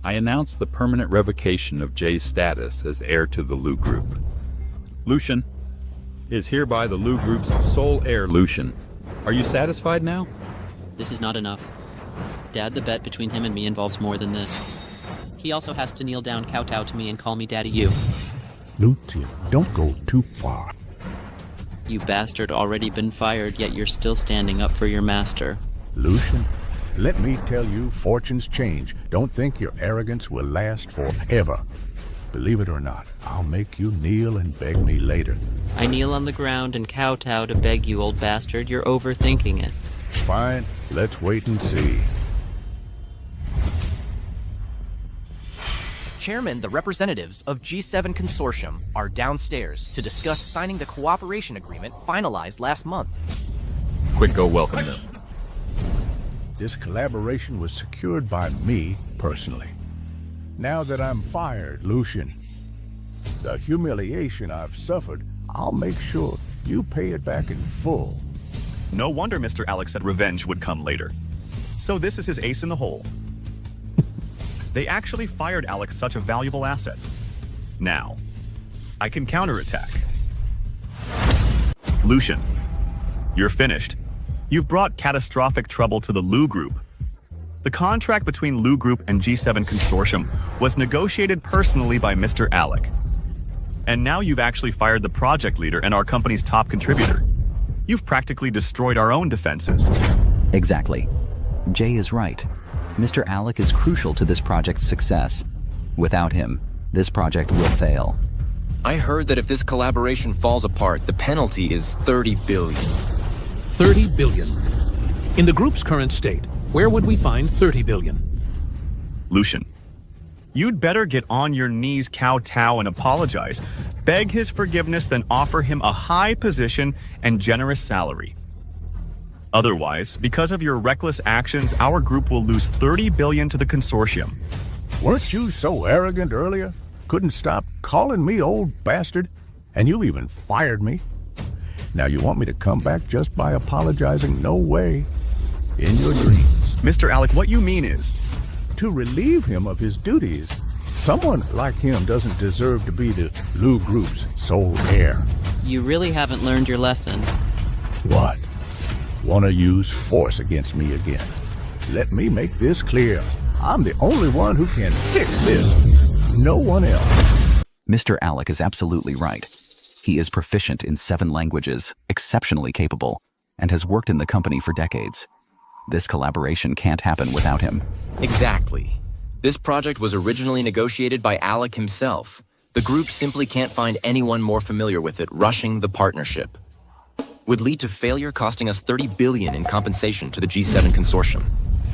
I announce the permanent revocation of Jay's status as heir to the Lu Group. Lucian is hereby the Lu Group's sole heir. Lucian, are you satisfied now? This is not enough. Dad, the bet between him and me involves more than this. He also has to kneel down, kowtow to me, and call me Daddy you. Lucian, don't go too far. You bastard already been fired, yet you're still standing up for your master. Lucian, let me tell you, fortunes change. Don't think your arrogance will last forever. Believe it or not, I'll make you kneel and beg me later. I kneel on the ground and kowtow to beg you, old bastard. You're overthinking it. Fine, let's wait and see. Chairman, the representatives of G7 Consortium are downstairs to discuss signing the cooperation agreement finalized last month. Quick, go welcome them. This collaboration was secured by me personally. Now that I'm fired, Lucian, the humiliation I've suffered, I'll make sure you pay it back in full. No wonder Mr. Alec said revenge would come later. So this is his ace in the hole. They actually fired Alec, such a valuable asset. Now, I can counterattack. Lucian, you're finished. You've brought catastrophic trouble to the Lu Group. The contract between Lu Group and G7 Consortium was negotiated personally by Mr. Alec. And now you've actually fired the project leader and our company's top contributor. You've practically destroyed our own defenses. Exactly. Jay is right. Mr. Alec is crucial to this project's success. Without him, this project will fail. I heard that if this collaboration falls apart, the penalty is $30 billion. 30 billion. In the group's current state, where would we find 30 billion? Lucian, you'd better get on your knees, kowtow, and apologize. Beg his forgiveness, then offer him a high position and generous salary. Otherwise, because of your reckless actions, our group will lose $30 billion to the consortium. Weren't you so arrogant earlier? Couldn't stop calling me old bastard, and you even fired me. Now you want me to come back just by apologizing? No way. In your dreams. Mr. Alec, what you mean is, to relieve him of his duties. Someone like him doesn't deserve to be the Lu Group's sole heir. You really haven't learned your lesson. What? Want to use force against me again? Let me make this clear. I'm the only one who can fix this. No one else. Mr. Alec is absolutely right. He is proficient in 7 languages, exceptionally capable, and has worked in the company for decades. This collaboration can't happen without him. Exactly. This project was originally negotiated by Alec himself. The group simply can't find anyone more familiar with it. Rushing the partnership would lead to failure, costing us $30 billion in compensation to the G7 Consortium.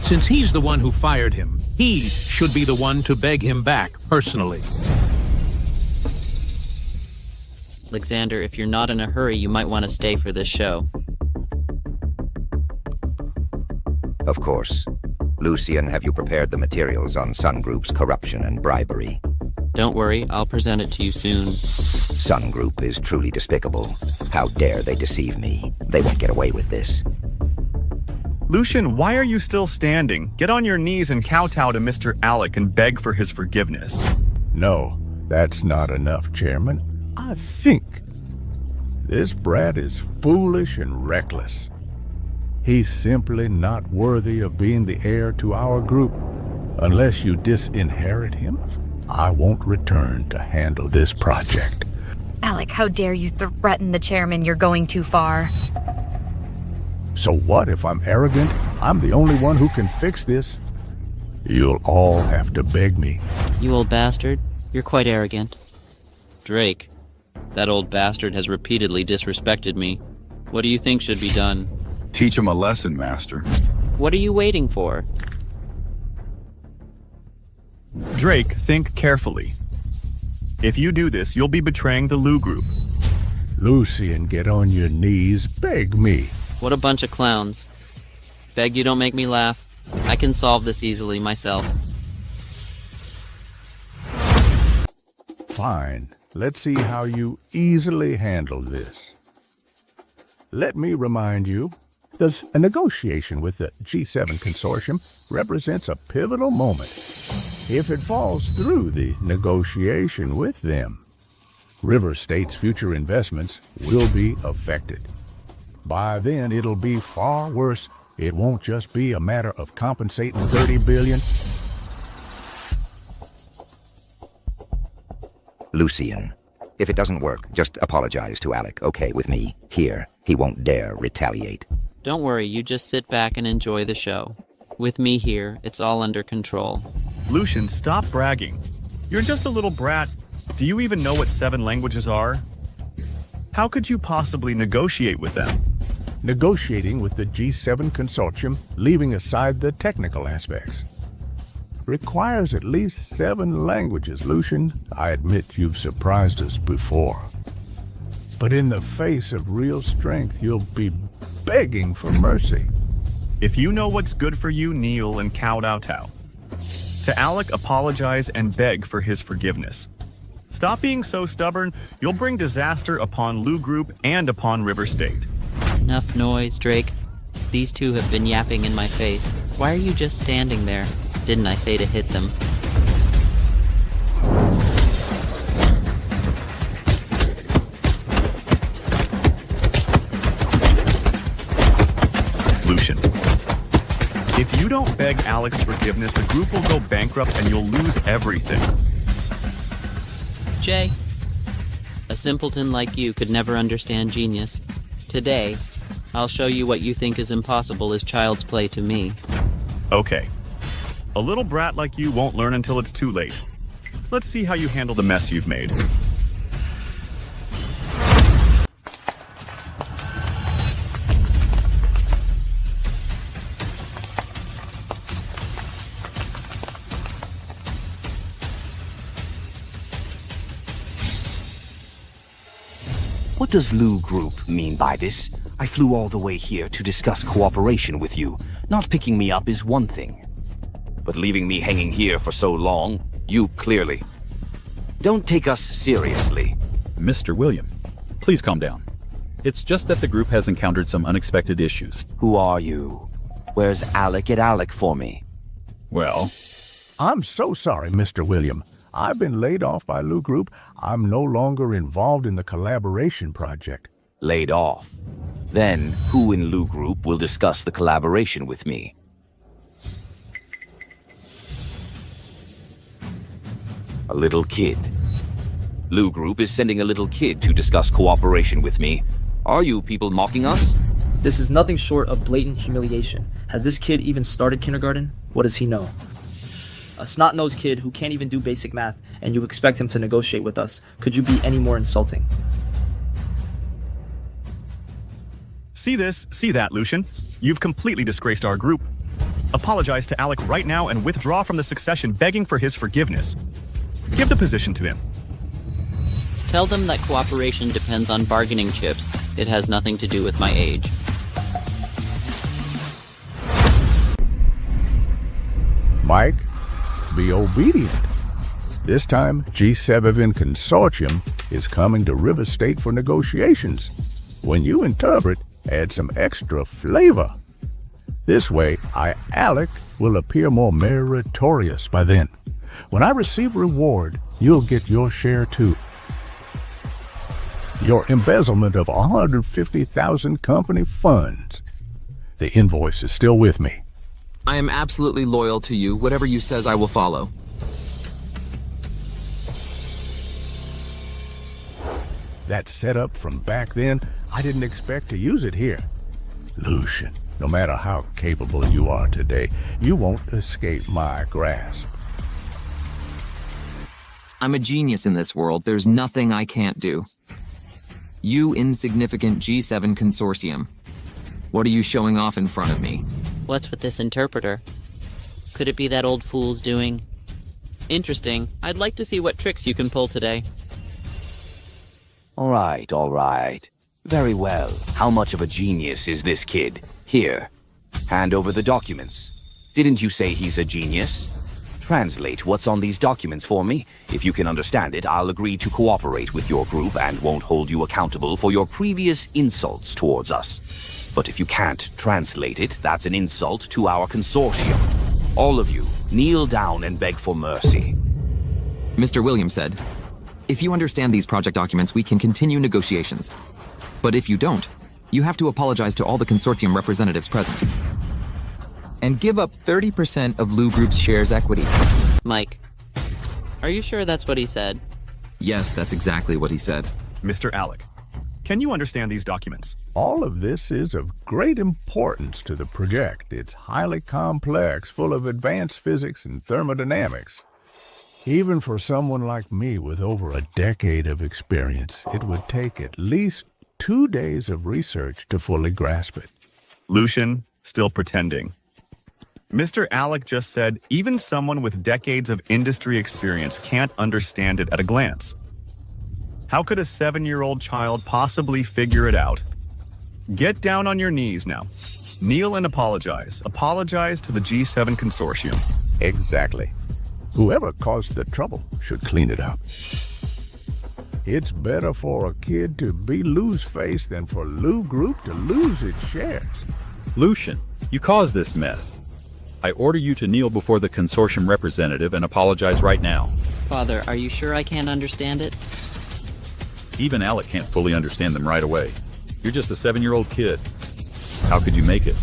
Since he's the one who fired him, he should be the one to beg him back, personally. Alexander, if you're not in a hurry, you might want to stay for this show. Of course. Lucian, have you prepared the materials on Sun Group's corruption and bribery? Don't worry, I'll present it to you soon. Sun Group is truly despicable. How dare they deceive me? They won't get away with this. Lucian, why are you still standing? Get on your knees and kowtow to Mr. Alec and beg for his forgiveness. No, that's not enough, Chairman. I think this brat is foolish and reckless. He's simply not worthy of being the heir to our group. Unless you disinherit him, I won't return to handle this project. Alec, how dare you threaten the chairman? You're going too far. So what if I'm arrogant? I'm the only one who can fix this. You'll all have to beg me. You old bastard, you're quite arrogant. Drake, that old bastard has repeatedly disrespected me. What do you think should be done? Teach him a lesson, Master. What are you waiting for? Drake, think carefully. If you do this, you'll be betraying the Lu Group. Lucian, get on your knees, beg me. What a bunch of clowns. Beg you don't make me laugh. I can solve this easily myself. Fine. Let's see how you easily handle this. Let me remind you, a negotiation with the G7 Consortium represents a pivotal moment. If it falls through the negotiation with them, River State's future investments will be affected. By then, it'll be far worse. It won't just be a matter of compensating $30 billion. Lucian, if it doesn't work, just apologize to Alec, okay, with me. Here, he won't dare retaliate. Don't worry, you just sit back and enjoy the show. With me here, it's all under control. Lucian, stop bragging. You're just a little brat. Do you even know what 7 languages are? How could you possibly negotiate with them? Negotiating with the G7 Consortium, leaving aside the technical aspects, requires at least 7 languages, Lucian. I admit you've surprised us before. But in the face of real strength, you'll be begging for mercy. If you know what's good for you, kneel and kowtow. To Alec, apologize and beg for his forgiveness. Stop being so stubborn. You'll bring disaster upon Lu Group and upon River State. Enough noise, Drake. These two have been yapping in my face. Why are you just standing there? Didn't I say to hit them? Lucian, if you don't beg Alec's forgiveness, the group will go bankrupt and you'll lose everything. Jay, a simpleton like you could never understand genius. Today, I'll show you what you think is impossible is child's play to me. Okay. A little brat like you won't learn until it's too late. Let's see how you handle the mess you've made. What does Lu Group mean by this? I flew all the way here to discuss cooperation with you. Not picking me up is one thing. But leaving me hanging here for so long, you clearly don't take us seriously. Mr. William, please calm down. It's just that the group has encountered some unexpected issues. Who are you? Where's Alec? Get Alec for me. Well, I'm so sorry, Mr. William. I've been laid off by Lu Group. I'm no longer involved in the collaboration project. Laid off? Then who in Lu Group will discuss the collaboration with me? A little kid. Lu Group is sending a little kid to discuss cooperation with me. Are you people mocking us? This is nothing short of blatant humiliation. Has this kid even started kindergarten? What does he know? A snot-nosed kid who can't even do basic math, and you expect him to negotiate with us. Could you be any more insulting? See this, see that, Lucian. You've completely disgraced our group. Apologize to Alec right now and withdraw from the succession, begging for his forgiveness. Give the position to him. Tell them that cooperation depends on bargaining chips. It has nothing to do with my age. Mike, be obedient. This time, G7 Consortium is coming to River State for negotiations. When you interpret, add some extra flavor. This way, Alec, will appear more meritorious by then. When I receive reward, you'll get your share too. Your embezzlement of 150,000 company funds. The invoice is still with me. I am absolutely loyal to you. Whatever you says, I will follow. That setup from back then, I didn't expect to use it here. Lucian, no matter how capable you are today, you won't escape my grasp. I'm a genius in this world. There's nothing I can't do. You insignificant G7 Consortium. What are you showing off in front of me? What's with this interpreter? Could it be that old fool's doing? Interesting. I'd like to see what tricks you can pull today. All right. Very well. How much of a genius is this kid? Here, hand over the documents. Didn't you say he's a genius? Translate what's on these documents for me. If you can understand it, I'll agree to cooperate with your group and won't hold you accountable for your previous insults towards us. But if you can't translate it, that's an insult to our consortium. All of you, kneel down and beg for mercy. Mr. Williams said, if you understand these project documents, we can continue negotiations. But if you don't, you have to apologize to all the consortium representatives present. And give up 30% of Lu Group's shares equity. Mike, are you sure that's what he said? Yes, that's exactly what he said. Mr. Alec, can you understand these documents? All of this is of great importance to the project. It's highly complex, full of advanced physics and thermodynamics. Even for someone like me with over a decade of experience, it would take at least 2 days of research to fully grasp it. Lucian, still pretending. Mr. Alec just said even someone with decades of industry experience can't understand it at a glance. How could a 7-year-old child possibly figure it out? Get down on your knees now. Kneel and apologize. Apologize to the G7 Consortium. Exactly. Whoever caused the trouble should clean it up. It's better for a kid to be lose-faced than for Lu Group to lose its shares. Lucian, you caused this mess. I order you to kneel before the consortium representative and apologize right now. Father, are you sure I can't understand it? Even Alec can't fully understand them right away. You're just a 7-year-old kid. How could you make it?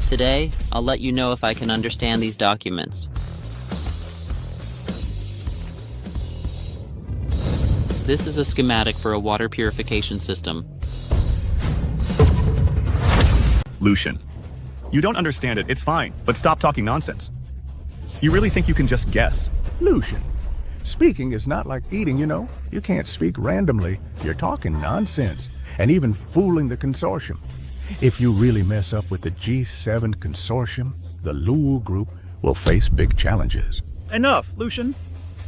Today, I'll let you know if I can understand these documents. This is a schematic for a water purification system. Lucian, you don't understand it, it's fine, but stop talking nonsense. You really think you can just guess? Lucian, speaking is not like eating, you know. You can't speak randomly. You're talking nonsense, and even fooling the consortium. If you really mess up with the G7 Consortium, the Lu Group will face big challenges. Enough, Lucian.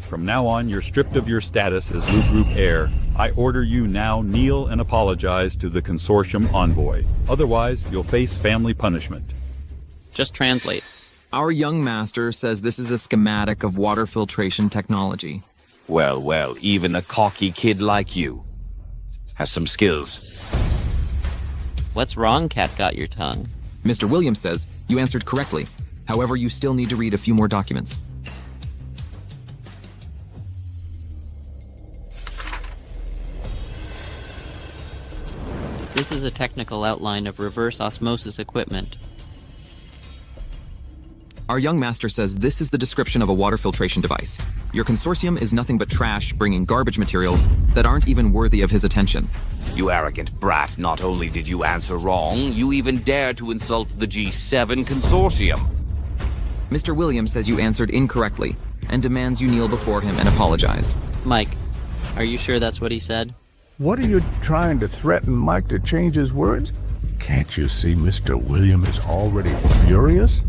From now on, you're stripped of your status as Lu Group heir. I order you now kneel and apologize to the consortium envoy. Otherwise, you'll face family punishment. Just translate. Our young master says this is a schematic of water filtration technology. Well, even a cocky kid like you has some skills. What's wrong, Cat Got Your Tongue? Mr. Williams says you answered correctly. However, you still need to read a few more documents. This is a technical outline of reverse osmosis equipment. Our young master says this is the description of a water filtration device. Your consortium is nothing but trash, bringing garbage materials that aren't even worthy of his attention. You arrogant brat, not only did you answer wrong, you even dared to insult the G7 Consortium. Mr. Williams says you answered incorrectly. and demands you kneel before him and apologize. Mike, are you sure that's what he said? What are you trying to threaten Mike to change his words? Can't you see Mr. William is already furious?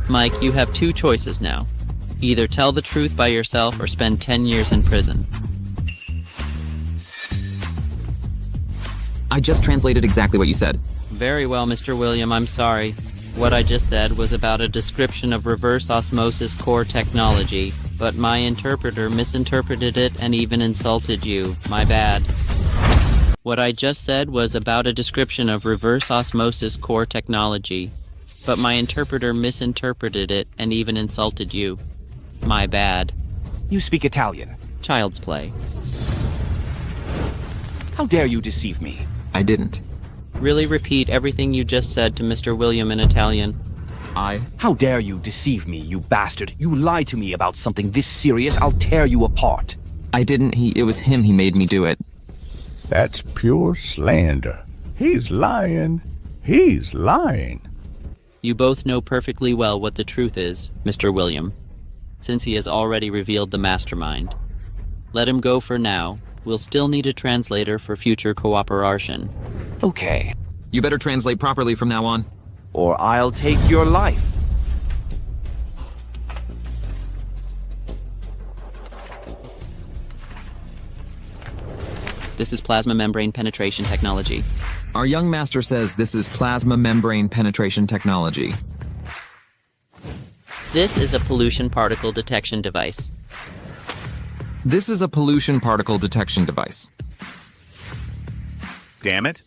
Mike, you have two choices now. Either tell the truth by yourself or spend 10 years in prison. I just translated exactly what you said. Very well, Mr. William, I'm sorry. What I just said was about a description of reverse osmosis core technology, but my interpreter misinterpreted it and even insulted you. My bad. What I just said was about a description of reverse osmosis core technology, but my interpreter misinterpreted it and even insulted you. My bad. You speak Italian. Child's play. How dare you deceive me? I didn't. Really repeat everything you just said to Mr. William in Italian. How dare you deceive me, you bastard? You lied to me about something this serious, I'll tear you apart. I didn't. It was him. He made me do it. That's pure slander. He's lying. He's lying. You both know perfectly well what the truth is, Mr. William, since he has already revealed the mastermind. Let him go for now. We'll still need a translator for future cooperation. Okay. You better translate properly from now on. Or I'll take your life. This is plasma membrane penetration technology. Our young master says this is plasma membrane penetration technology. This is a pollution particle detection device. This is a pollution particle detection device. Damn it.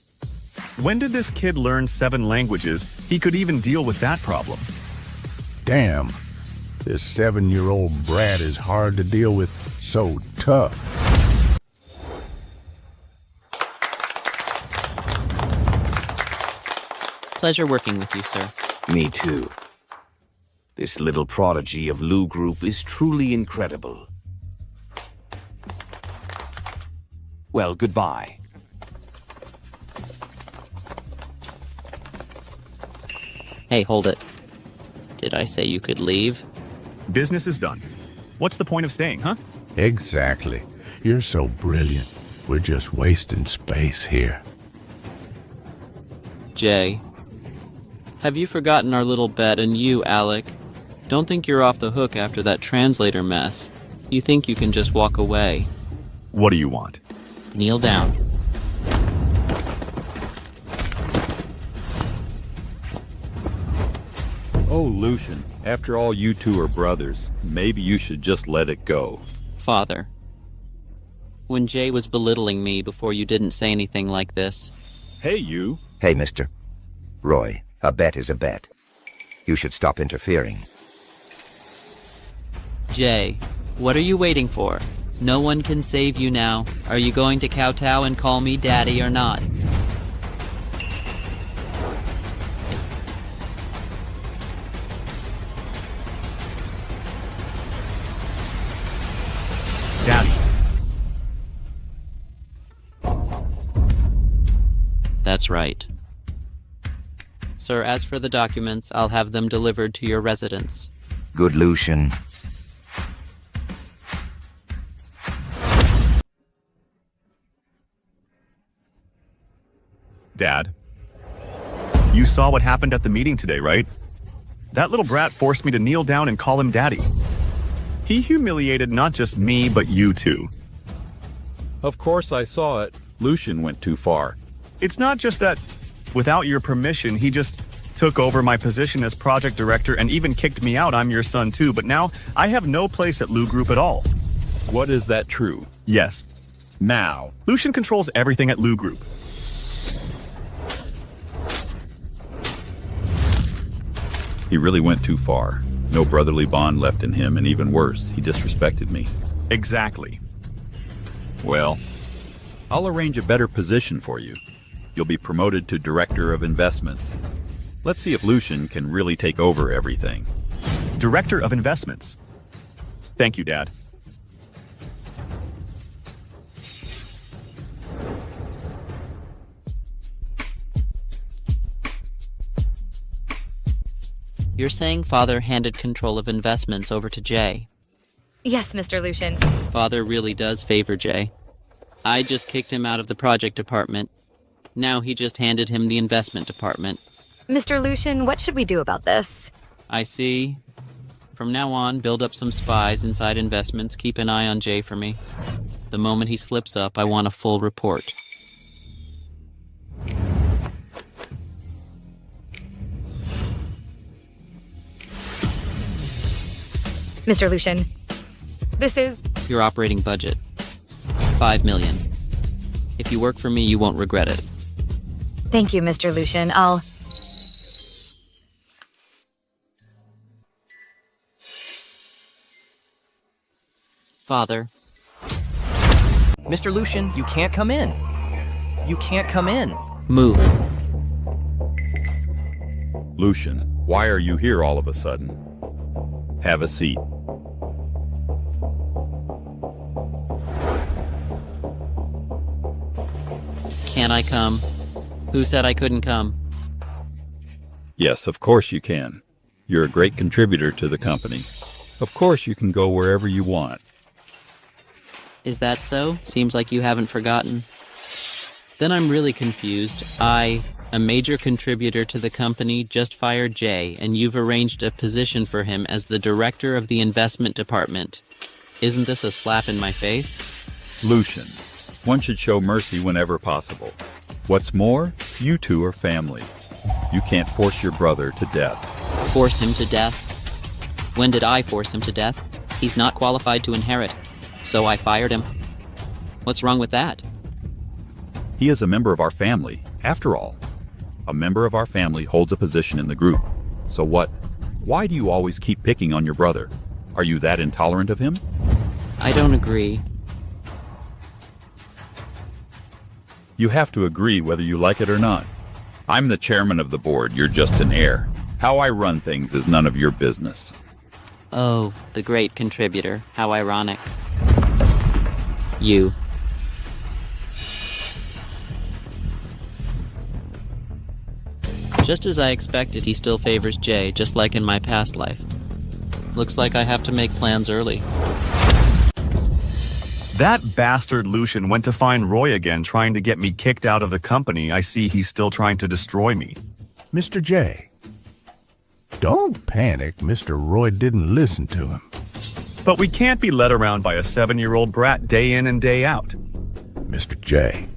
When did this kid learn 7 languages? He could even deal with that problem. Damn. This 7-year-old brat is hard to deal with. So tough. Pleasure working with you, sir. Me too. This little prodigy of Lu Group is truly incredible. Well, goodbye. Hey, hold it. Did I say you could leave? Business is done. What's the point of staying, huh? Exactly. You're so brilliant. We're just wasting space here. Jay, have you forgotten our little bet? And you, Alec, don't think you're off the hook after that translator mess. You think you can just walk away. What do you want? Kneel down. Oh, Lucian, after all, you two are brothers. Maybe you should just let it go. Father, when Jay was belittling me before, you didn't say anything like this. Hey, you. Hey, mister. Roy, a bet is a bet. You should stop interfering. Jay, what are you waiting for? No one can save you now. Are you going to kowtow and call me daddy or not? Daddy. That's right. Sir, as for the documents, I'll have them delivered to your residence. Good, Lucian. Dad. You saw what happened at the meeting today, right? That little brat forced me to kneel down and call him daddy. He humiliated not just me, but you too. Of course I saw it. Lucian went too far. It's not just that, without your permission, he just took over my position as project director and even kicked me out. I'm your son too, but now I have no place at Lu Group at all. What, is that true? Yes. Now. Lucian controls everything at Lu Group. He really went too far. No brotherly bond left in him, and even worse, he disrespected me. Exactly. Well, I'll arrange a better position for you. You'll be promoted to Director of Investments. Let's see if Lucian can really take over everything. Director of Investments. Thank you, Dad. You're saying Father handed control of investments over to Jay? Yes, Mr. Lucian. Father really does favor Jay. I just kicked him out of the project department. Now he just handed him the investment department. Mr. Lucian, what should we do about this? I see. From now on, build up some spies inside investments. Keep an eye on Jay for me. The moment he slips up, I want a full report. Mr. Lucian, this is... Your operating budget. $5 million. If you work for me, you won't regret it. Thank you, Mr. Lucian. I'll... Father. Mr. Lucian, you can't come in. You can't come in. Move. Lucian, why are you here all of a sudden? Have a seat. Can I come? Who said I couldn't come? Yes, of course you can. You're a great contributor to the company. Of course you can go wherever you want. Is that so? Seems like you haven't forgotten. Then I'm really confused. I, a major contributor to the company, just fired Jay, and you've arranged a position for him as the director of the investment department. Isn't this a slap in my face? Lucian, one should show mercy whenever possible. What's more, you two are family. You can't force your brother to death. Force him to death? When did I force him to death? He's not qualified to inherit, so I fired him. What's wrong with that? He is a member of our family, after all. A member of our family holds a position in the group. So what? Why do you always keep picking on your brother? Are you that intolerant of him? I don't agree. You have to agree whether you like it or not. I'm the chairman of the board, you're just an heir. How I run things is none of your business. Oh, the great contributor. How ironic. You. Just as I expected, he still favors Jay, just like in my past life. Looks like I have to make plans early. That bastard Lucian went to find Roy again, trying to get me kicked out of the company. I see he's still trying to destroy me. Mr. J, don't panic. Mr. Roy didn't listen to him. But we can't be led around by a 7-year-old brat day in and day out. Mr. J,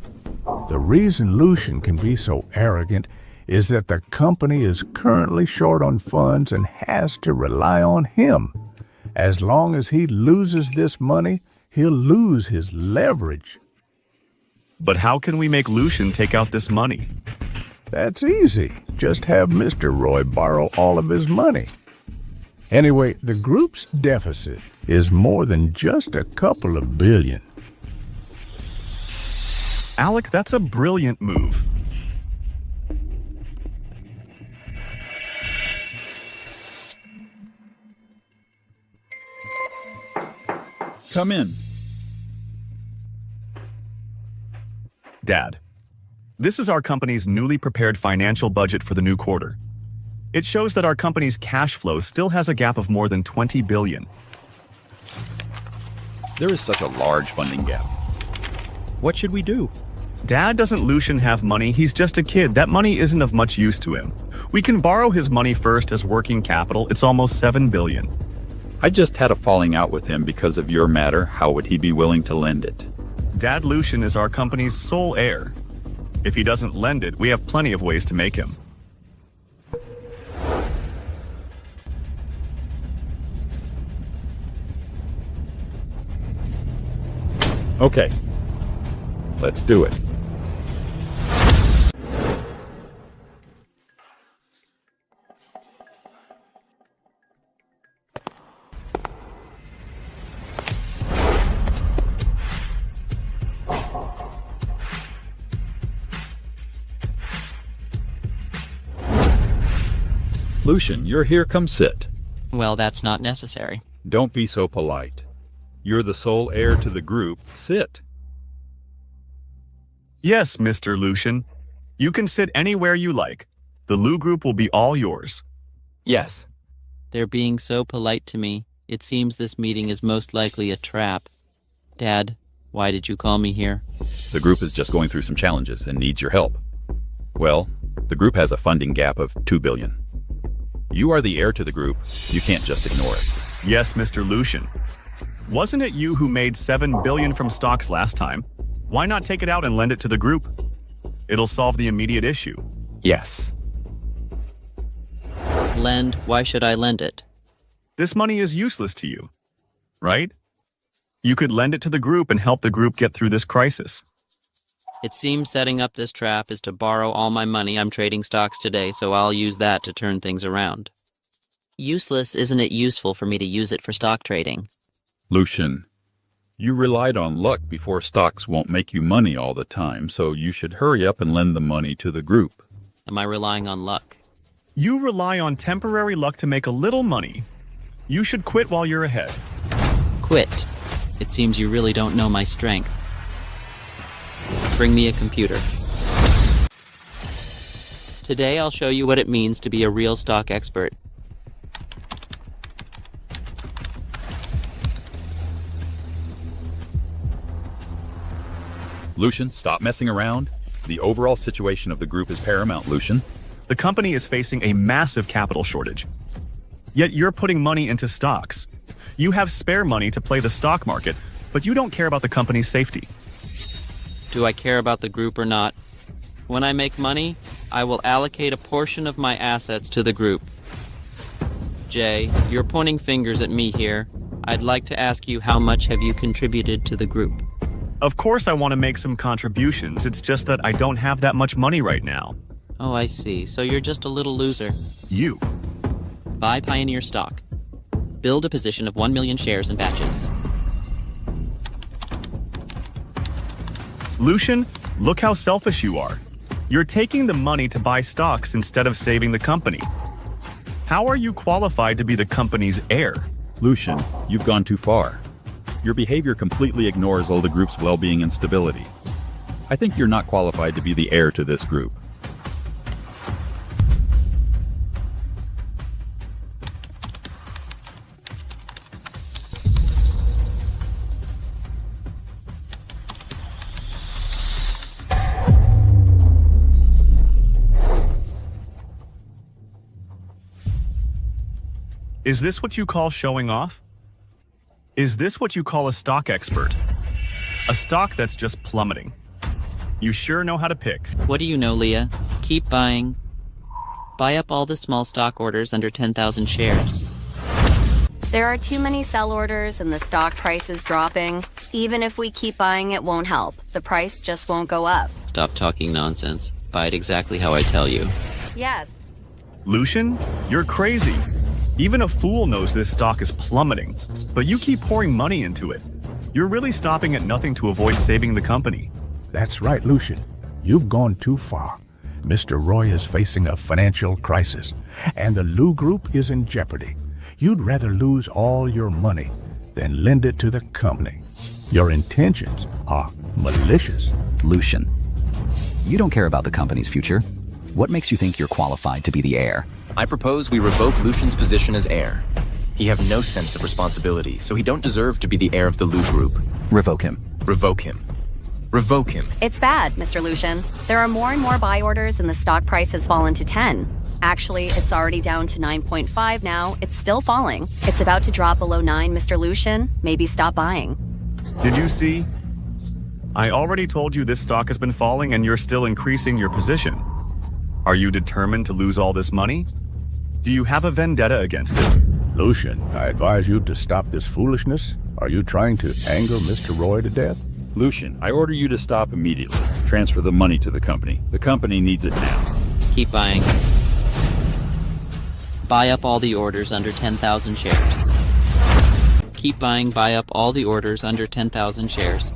the reason Lucian can be so arrogant is that the company is currently short on funds and has to rely on him. As long as he loses this money, he'll lose his leverage. But how can we make Lucian take out this money? That's easy. Just have Mr. Roy borrow all of his money. Anyway, the group's deficit is more than just a couple of billion. Alec, that's a brilliant move. Come in. Dad, this is our company's newly prepared financial budget for the new quarter. It shows that our company's cash flow still has a gap of more than $20 billion. There is such a large funding gap. What should we do? Dad, doesn't Lucian have money? He's just a kid. That money isn't of much use to him. We can borrow his money first as working capital. It's almost $7 billion. I just had a falling out with him because of your matter. How would he be willing to lend it? Dad Lucian is our company's sole heir. If he doesn't lend it, we have plenty of ways to make him. Okay. Let's do it. Lucian, you're here, come sit. Well, that's not necessary. Don't be so polite. You're the sole heir to the group. Sit. Yes, Mr. Lucian. You can sit anywhere you like. The Lu Group will be all yours. Yes. They're being so polite to me. It seems this meeting is most likely a trap. Dad, why did you call me here? The group is just going through some challenges and needs your help. Well, the group has a funding gap of $2 billion. You are the heir to the group. You can't just ignore it. Yes, Mr. Lucian. Wasn't it you who made $7 billion from stocks last time? Why not take it out and lend it to the group? It'll solve the immediate issue. Yes. Lend? Why should I lend it? This money is useless to you, right? You could lend it to the group and help the group get through this crisis. It seems setting up this trap is to borrow all my money. I'm trading stocks today, so I'll use that to turn things around. Useless, isn't it useful for me to use it for stock trading? Lucian, you relied on luck before. Stocks won't make you money all the time, so you should hurry up and lend the money to the group. Am I relying on luck? You rely on temporary luck to make a little money. You should quit while you're ahead. Quit? It seems you really don't know my strength. Bring me a computer. Today I'll show you what it means to be a real stock expert. Lucian, stop messing around. The overall situation of the group is paramount, Lucian. The company is facing a massive capital shortage. Yet you're putting money into stocks. You have spare money to play the stock market, but you don't care about the company's safety. Do I care about the group or not? When I make money, I will allocate a portion of my assets to the group. Jay, you're pointing fingers at me here. I'd like to ask you, how much have you contributed to the group? Of course I want to make some contributions. It's just that I don't have that much money right now. Oh, I see. So you're just a little loser. You. Buy Pioneer stock. Build a position of 1 million shares in batches. Lucian, look how selfish you are. You're taking the money to buy stocks instead of saving the company. How are you qualified to be the company's heir? Lucian, you've gone too far. Your behavior completely ignores all the group's well-being and stability. I think you're not qualified to be the heir to this group. Is this what you call showing off? Is this what you call a stock expert? A stock that's just plummeting. You sure know how to pick. What do you know, Leah? Keep buying. Buy up all the small stock orders under 10,000 shares. There are too many sell orders and the stock price is dropping. Even if we keep buying, it won't help. The price just won't go up. Stop talking nonsense. Buy it exactly how I tell you. Yes. Lucian, you're crazy. Even a fool knows this stock is plummeting, but you keep pouring money into it. You're really stopping at nothing to avoid saving the company. That's right, Lucian. You've gone too far. Mr. Roy is facing a financial crisis, and the Lu Group is in jeopardy. You'd rather lose all your money than lend it to the company. Your intentions are malicious. Lucian, you don't care about the company's future. What makes you think you're qualified to be the heir? I propose we revoke Lucian's position as heir. He have no sense of responsibility, so he don't deserve to be the heir of the Lu Group. Revoke him. Revoke him. Revoke him. It's bad, Mr. Lucian. There are more and more buy orders and the stock price has fallen to 10. Actually, it's already down to 9.5 now. It's still falling. It's about to drop below 9, Mr. Lucian. Maybe stop buying. Did you see? I already told you this stock has been falling and you're still increasing your position. Are you determined to lose all this money? Do you have a vendetta against it? Lucian, I advise you to stop this foolishness. Are you trying to anger Mr. Roy to death? Lucian, I order you to stop immediately. Transfer the money to the company. The company needs it now. Keep buying. Buy up all the orders under 10,000 shares. Keep buying. Buy up all the orders under 10,000 shares.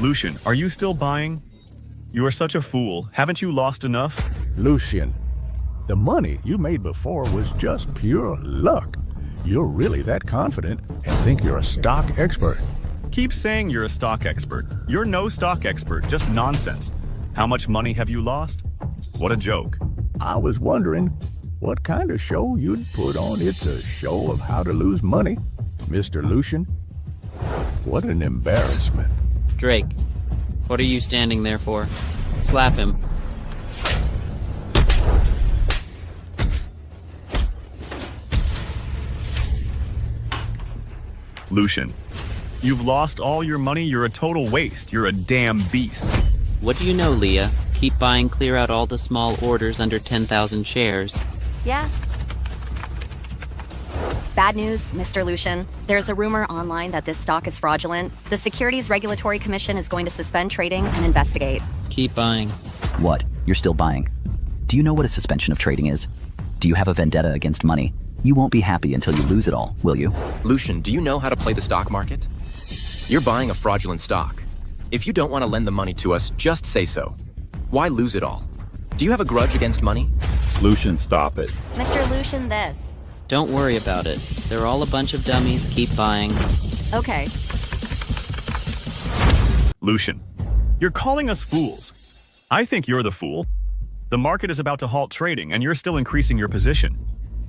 Lucian, are you still buying? You are such a fool. Haven't you lost enough? Lucian, the money you made before was just pure luck. You're really that confident and think you're a stock expert. Keep saying you're a stock expert. You're no stock expert, just nonsense. How much money have you lost? What a joke. I was wondering what kind of show you'd put on. It's a show of how to lose money. Mr. Lucian? What an embarrassment. Drake, what are you standing there for? Slap him. Lucian, you've lost all your money. You're a total waste. You're a damn beast. What do you know, Leah? Keep buying, clear out all the small orders under 10,000 shares. Yes. Bad news, Mr. Lucian. There's a rumor online that this stock is fraudulent. The Securities Regulatory Commission is going to suspend trading and investigate. Keep buying. What? You're still buying? Do you know what a suspension of trading is? Do you have a vendetta against money? You won't be happy until you lose it all, will you? Lucian, do you know how to play the stock market? You're buying a fraudulent stock. If you don't want to lend the money to us, just say so. Why lose it all? Do you have a grudge against money? Lucian, stop it. Mr. Lucian, this. Don't worry about it. They're all a bunch of dummies. Keep buying. Okay. Lucian, you're calling us fools. I think you're the fool. The market is about to halt trading, and you're still increasing your position.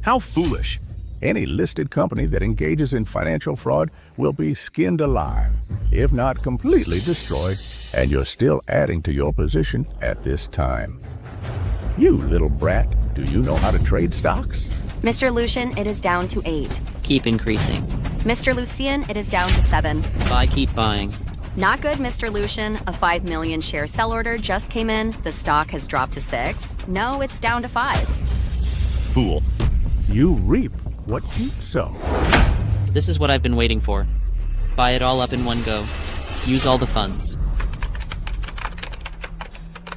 How foolish. Any listed company that engages in financial fraud will be skinned alive, if not completely destroyed, and you're still adding to your position at this time. You little brat, do you know how to trade stocks? Mr. Lucian, it is down to 8. Keep increasing. Mr. Lucian, it is down to 7. Buy, keep buying. Not good, Mr. Lucian. A 5 million share sell order just came in. The stock has dropped to 6. No, it's down to 5. Fool. You reap what you sow. This is what I've been waiting for. Buy it all up in one go. Use all the funds.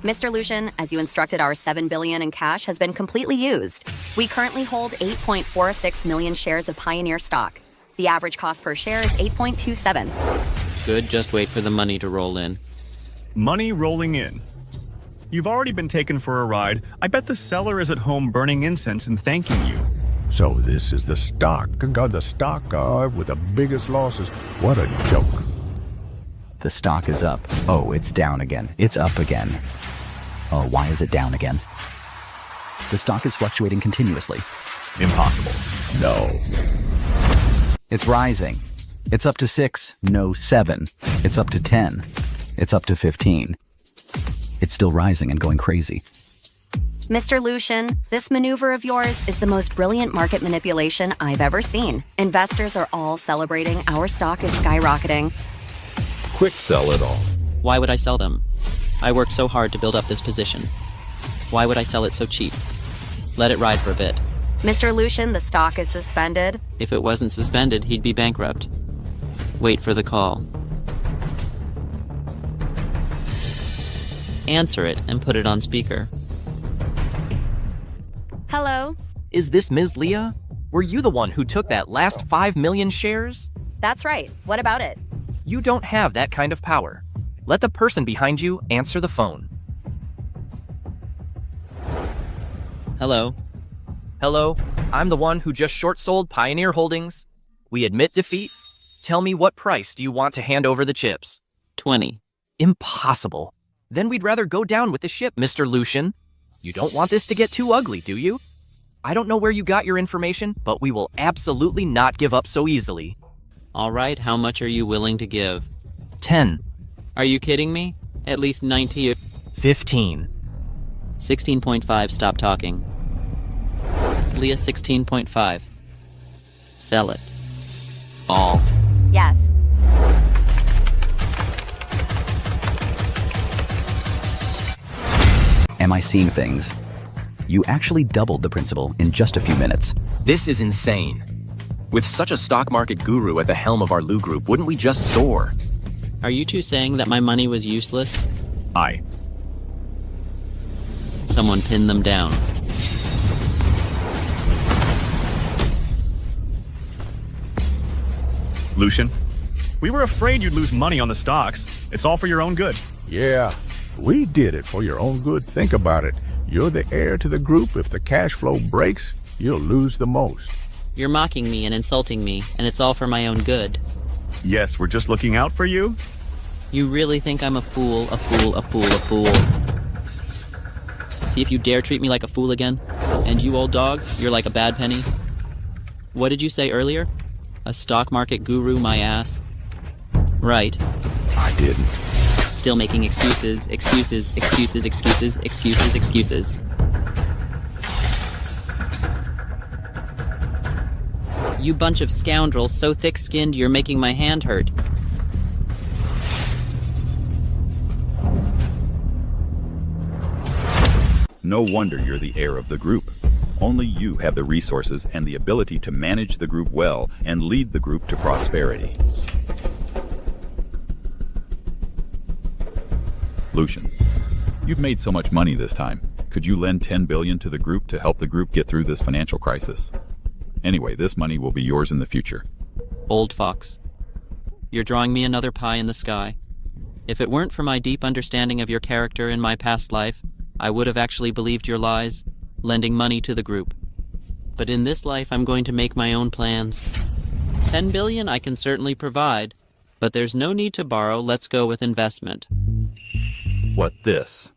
Mr. Lucian, as you instructed, our $7 billion in cash has been completely used. We currently hold 8.46 million shares of Pioneer stock. The average cost per share is 8.27. Good, just wait for the money to roll in. Money rolling in. You've already been taken for a ride. I bet the seller is at home burning incense and thanking you. So this is the stock with the biggest losses. What a joke. The stock is up. Oh, it's down again. It's up again. Oh, why is it down again? The stock is fluctuating continuously. Impossible. No. It's rising. It's up to 6. No, 7. It's up to 10. It's up to 15. It's still rising and going crazy. Mr. Lucian, this maneuver of yours is the most brilliant market manipulation I've ever seen. Investors are all celebrating. Our stock is skyrocketing. Quick sell it all. Why would I sell them? I worked so hard to build up this position. Why would I sell it so cheap? Let it ride for a bit. Mr. Lucian, the stock is suspended. If it wasn't suspended, he'd be bankrupt. Wait for the call. Answer it and put it on speaker. Hello? Is this Ms. Leah? Were you the one who took that last 5 million shares? That's right. What about it? You don't have that kind of power. Let the person behind you answer the phone. Hello? Hello, I'm the one who just short-sold Pioneer Holdings. We admit defeat. Tell me, what price do you want to hand over the chips? 20. Impossible. Then we'd rather go down with the ship, Mr. Lucian. You don't want this to get too ugly, do you? I don't know where you got your information, but we will absolutely not give up so easily. All right, how much are you willing to give? 10. Are you kidding me? At least 90 or... 15. 16.5, stop talking. Leah, 16.5. Sell it. All. Yes. Am I seeing things? You actually doubled the principal in just a few minutes. This is insane. With such a stock market guru at the helm of our Lu Group, wouldn't we just soar? Are you two saying that my money was useless? Aye. Someone pin them down. Lucian, we were afraid you'd lose money on the stocks. It's all for your own good. Yeah, we did it for your own good. Think about it. You're the heir to the group. If the cash flow breaks, you'll lose the most. You're mocking me and insulting me, and it's all for my own good. Yes, we're just looking out for you. You really think I'm a fool, a fool, a fool, a fool? See if you dare treat me like a fool again. And you, old dog, you're like a bad penny. What did you say earlier? A stock market guru, my ass. Right. I didn't. Still making excuses. You bunch of scoundrels so thick-skinned you're making my hand hurt. No wonder you're the heir of the group. Only you have the resources and the ability to manage the group well and lead the group to prosperity. Lucian, you've made so much money this time. Could you lend 10 billion to the group to help the group get through this financial crisis? Anyway, this money will be yours in the future. Old fox. You're drawing me another pie in the sky. If it weren't for my deep understanding of your character in my past life, I would have actually believed your lies, lending money to the group. But in this life, I'm going to make my own plans. 10 billion I can certainly provide, but there's no need to borrow. Let's go with investment. What this?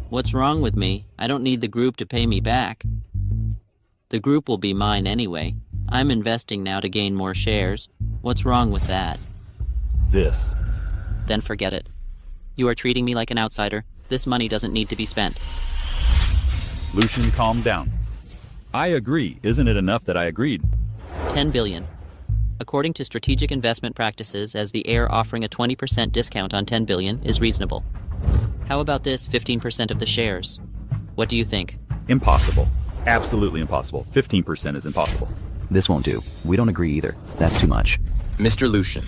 What's wrong with me? I don't need the group to pay me back. The group will be mine anyway. I'm investing now to gain more shares. What's wrong with that? This. Then forget it. You are treating me like an outsider. This money doesn't need to be spent. Lucian, calm down. I agree. Isn't it enough that I agreed? 10 billion. According to strategic investment practices, as the heir, offering a 20% discount on 10 billion is reasonable. How about this 15% of the shares? What do you think? Impossible. Absolutely impossible. 15% is impossible. This won't do. We don't agree either. That's too much. Mr. Lucian,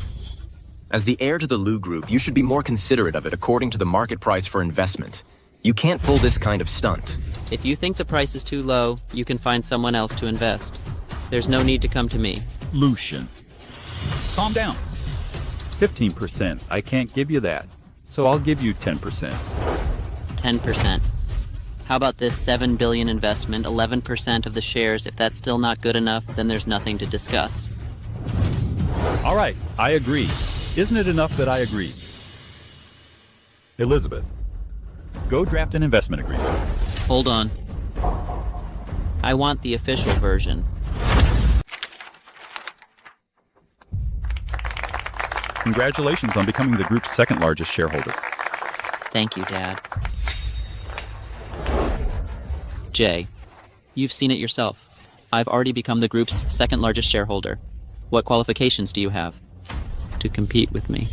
as the heir to the Lu Group, you should be more considerate of it according to the market price for investment. You can't pull this kind of stunt. If you think the price is too low, you can find someone else to invest. There's no need to come to me. Lucian, calm down. 15%. I can't give you that. So I'll give you 10%. 10%. How about this 7 billion investment, 11% of the shares? If that's still not good enough, then there's nothing to discuss. All right, I agree. Isn't it enough that I agreed? Elizabeth, go draft an investment agreement. Hold on. I want the official version. Congratulations on becoming the group's second largest shareholder. Thank you, Dad. Jay, you've seen it yourself. I've already become the group's second largest shareholder. What qualifications do you have to compete with me?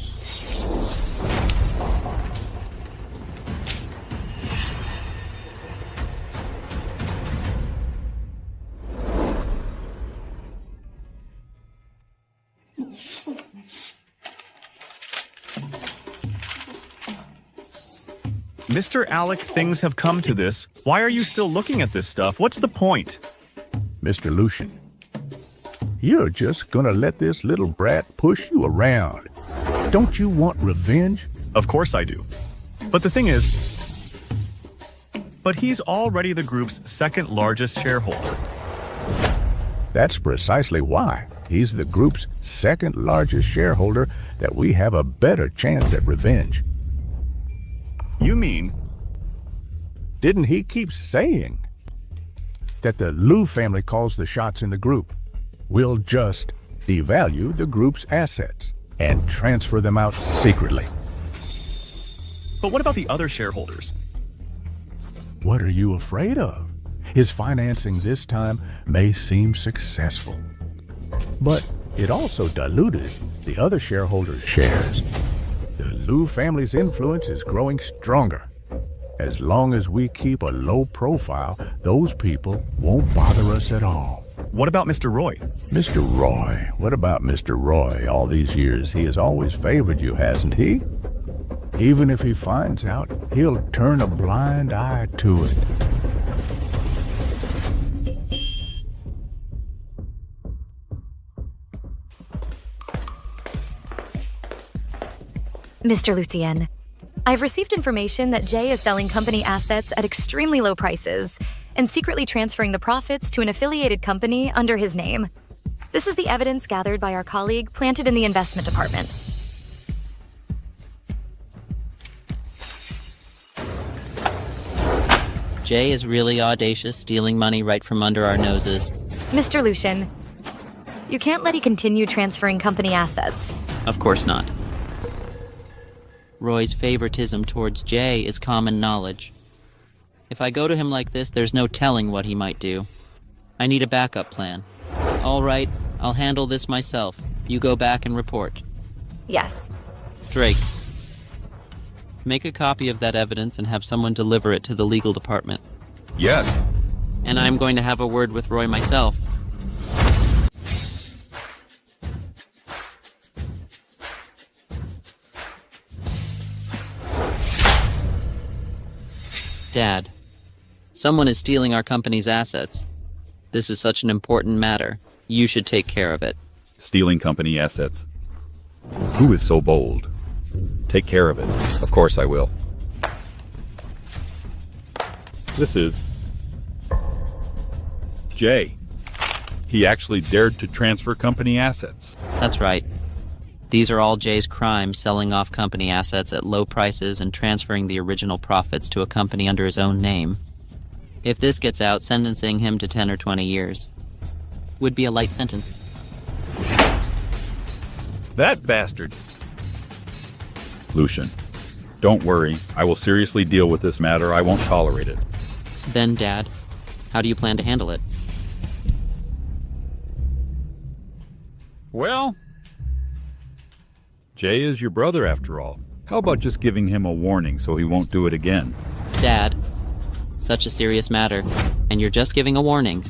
Mr. Alec, things have come to this. Why are you still looking at this stuff? What's the point? Mr. Lucian, you're just gonna let this little brat push you around. Don't you want revenge? Of course I do. But the thing is, he's already the group's second largest shareholder. That's precisely why he's the group's second largest shareholder that we have a better chance at revenge. You mean? Didn't he keep saying that the Lu family calls the shots in the group? We'll just devalue the group's assets and transfer them out secretly. But what about the other shareholders? What are you afraid of? His financing this time may seem successful, but it also diluted the other shareholders' shares. The Lu family's influence is growing stronger. As long as we keep a low profile, those people won't bother us at all. What about Mr. Roy? Mr. Roy? What about Mr. Roy? All these years, he has always favored you, hasn't he? Even if he finds out, he'll turn a blind eye to it. Mr. Lucien, I've received information that Jay is selling company assets at extremely low prices and secretly transferring the profits to an affiliated company under his name. This is the evidence gathered by our colleague planted in the investment department. Jay is really audacious, stealing money right from under our noses. Mr. Lucian, You can't let he continue transferring company assets. Of course not. Roy's favoritism towards Jay is common knowledge. If I go to him like this, there's no telling what he might do. I need a backup plan. All right, I'll handle this myself. You go back and report. Yes. Drake, make a copy of that evidence and have someone deliver it to the legal department. Yes. And I'm going to have a word with Roy myself. Dad, someone is stealing our company's assets. This is such an important matter. You should take care of it. Stealing company assets. Who is so bold? Take care of it. Of course I will. This is Jay. He actually dared to transfer company assets. That's right. These are all Jay's crimes, selling off company assets at low prices and transferring the original profits to a company under his own name. If this gets out, sentencing him to 10 or 20 years would be a light sentence. That bastard. Lucian, don't worry. I will seriously deal with this matter. I won't tolerate it. Then, Dad, how do you plan to handle it? Well, Jay is your brother after all. How about just giving him a warning so he won't do it again? Dad, such a serious matter, and you're just giving a warning.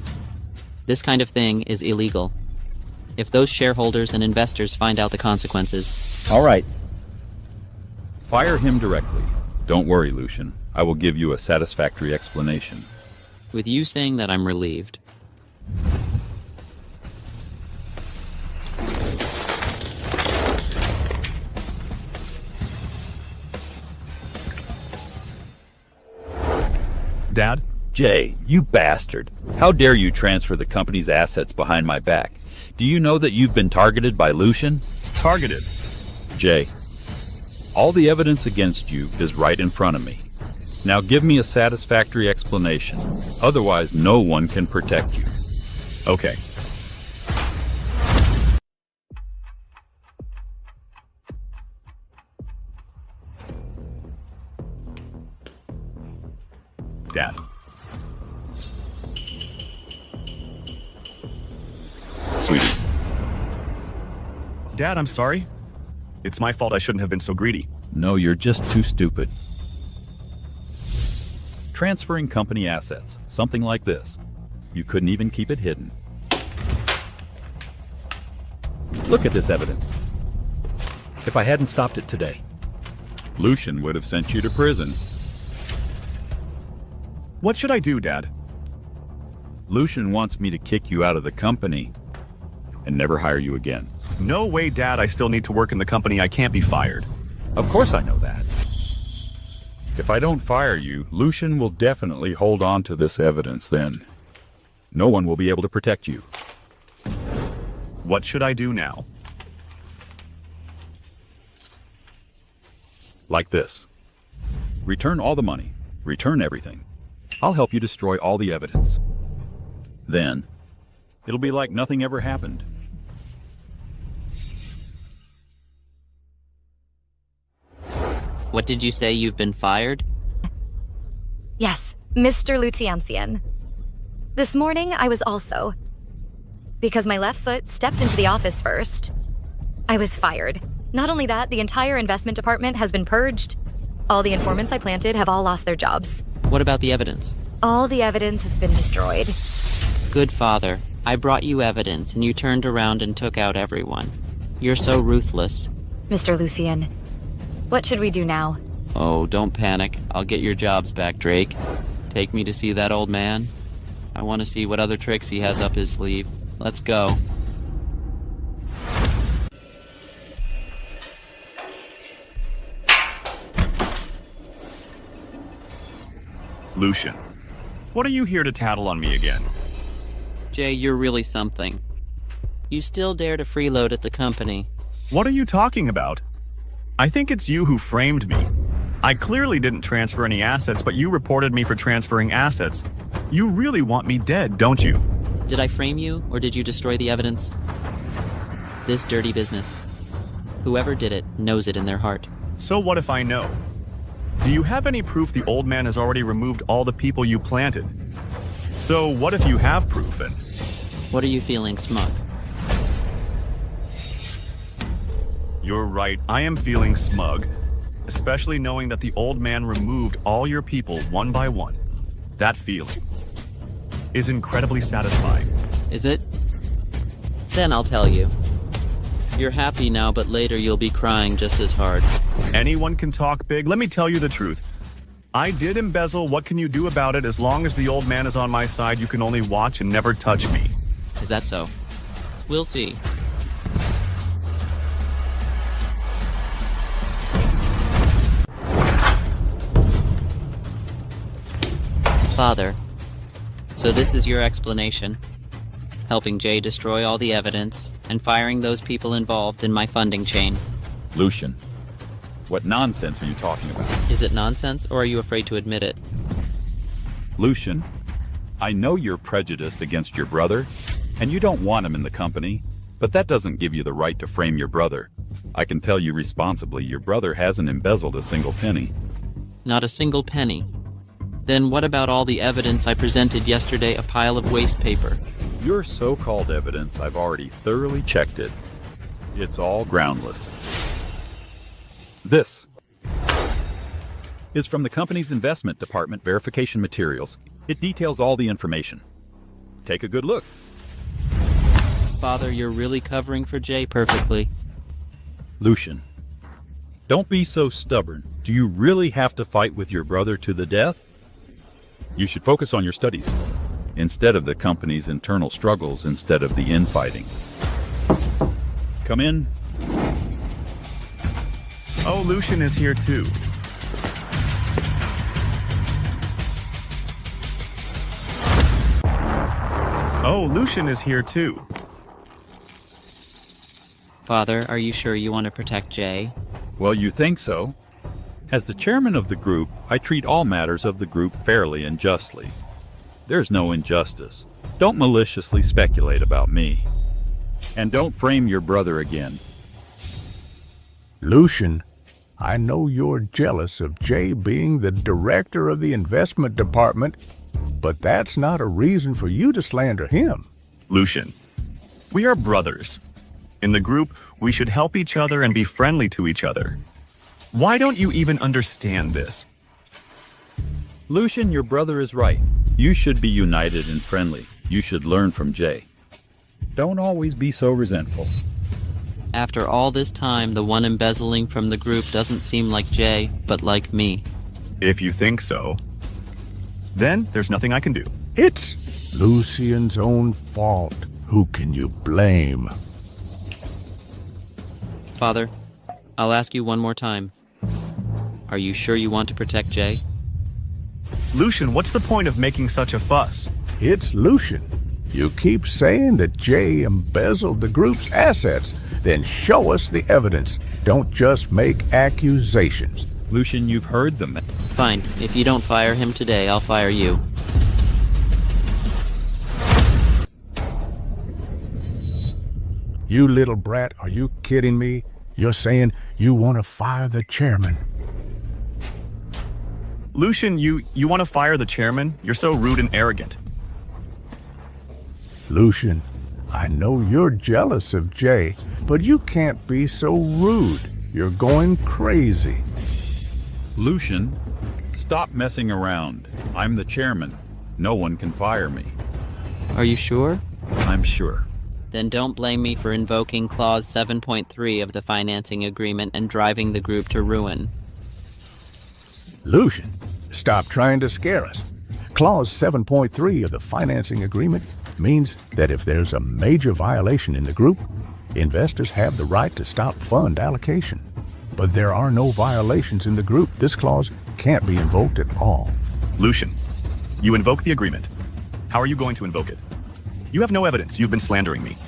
This kind of thing is illegal. If those shareholders and investors find out the consequences... All right. Fire him directly. Don't worry, Lucian. I will give you a satisfactory explanation. With you saying that, I'm relieved. Dad? Jay, you bastard. How dare you transfer the company's assets behind my back? Do you know that you've been targeted by Lucian? Targeted? Jay, all the evidence against you is right in front of me. Now give me a satisfactory explanation. Otherwise, no one can protect you. Okay. Dad. Sweetie. Dad, I'm sorry. It's my fault. I shouldn't have been so greedy. No, you're just too stupid. Transferring company assets, something like this. You couldn't even keep it hidden. Look at this evidence. If I hadn't stopped it today, Lucian would have sent you to prison. What should I do, Dad? Lucian wants me to kick you out of the company and never hire you again. No way, Dad. I still need to work in the company. I can't be fired. Of course I know that. If I don't fire you, Lucian will definitely hold on to this evidence then. No one will be able to protect you. What should I do now? Like this. Return all the money. Return everything. I'll help you destroy all the evidence. Then, it'll be like nothing ever happened. What did you say? You've been fired? Yes, Mr. Luciancian. This morning, I was also. Because my left foot stepped into the office first, I was fired. Not only that, the entire investment department has been purged. All the informants I planted have all lost their jobs. What about the evidence? All the evidence has been destroyed. Good father. I brought you evidence, and you turned around and took out everyone. You're so ruthless. Mr. Lucian, what should we do now? Oh, don't panic. I'll get your jobs back, Drake. Take me to see that old man. I want to see what other tricks he has up his sleeve. Let's go. Lucian, what are you here to tattle on me again? Jay, you're really something. You still dare to freeload at the company. What are you talking about? I think it's you who framed me. I clearly didn't transfer any assets, but you reported me for transferring assets. You really want me dead, don't you? Did I frame you, or did you destroy the evidence? This dirty business. Whoever did it knows it in their heart. So what if I know? Do you have any proof the old man has already removed all the people you planted? So what if you have proof and... What are you feeling, smug? You're right, I am feeling smug. Especially knowing that the old man removed all your people one by one. That feeling is incredibly satisfying. Is it? Then I'll tell you. You're happy now, but later you'll be crying just as hard. Anyone can talk big. Let me tell you the truth. I did embezzle. What can you do about it? As long as the old man is on my side, you can only watch and never touch me. Is that so? We'll see. Father, so this is your explanation. Helping Jay destroy all the evidence and firing those people involved in my funding chain. Lucian, what nonsense are you talking about? Is it nonsense, or are you afraid to admit it? Lucian, I know you're prejudiced against your brother, and you don't want him in the company, but that doesn't give you the right to frame your brother. I can tell you responsibly, your brother hasn't embezzled a single penny. Not a single penny. Then what about all the evidence I presented yesterday, a pile of waste paper? Your so-called evidence, I've already thoroughly checked it. It's all groundless. This is from the company's investment department verification materials. It details all the information. Take a good look. Father, you're really covering for Jay perfectly. Lucian, don't be so stubborn. Do you really have to fight with your brother to the death? You should focus on your studies, instead of the company's internal struggles, instead of the infighting. Come in. Oh, Lucian is here too. Oh, Lucian is here too. Father, are you sure you want to protect Jay? Well, you think so. As the chairman of the group, I treat all matters of the group fairly and justly. There's no injustice. Don't maliciously speculate about me. And don't frame your brother again. Lucian, I know you're jealous of Jay being the director of the investment department, but that's not a reason for you to slander him. Lucian, we are brothers. In the group, we should help each other and be friendly to each other. Why don't you even understand this? Lucian, your brother is right. You should be united and friendly. You should learn from Jay. Don't always be so resentful. After all this time, the one embezzling from the group doesn't seem like Jay, but like me. If you think so, then there's nothing I can do. It's Lucian's own fault. Who can you blame? Father, I'll ask you one more time. Are you sure you want to protect Jay? Lucian, what's the point of making such a fuss? It's Lucian. You keep saying that Jay embezzled the group's assets. Then show us the evidence. Don't just make accusations. Lucian, you've heard them. Fine. If you don't fire him today, I'll fire you. You little brat, are you kidding me? You're saying you want to fire the chairman. Lucian, you want to fire the chairman? You're so rude and arrogant. Lucian, I know you're jealous of Jay, but you can't be so rude. You're going crazy. Lucian, stop messing around. I'm the chairman. No one can fire me. Are you sure? I'm sure. Then don't blame me for invoking Clause 7.3 of the financing agreement and driving the group to ruin. Lucian, stop trying to scare us. Clause 7.3 of the financing agreement means that if there's a major violation in the group, investors have the right to stop fund allocation. But there are no violations in the group. This clause can't be invoked at all. Lucian, you invoke the agreement. How are you going to invoke it? You have no evidence. You've been slandering me.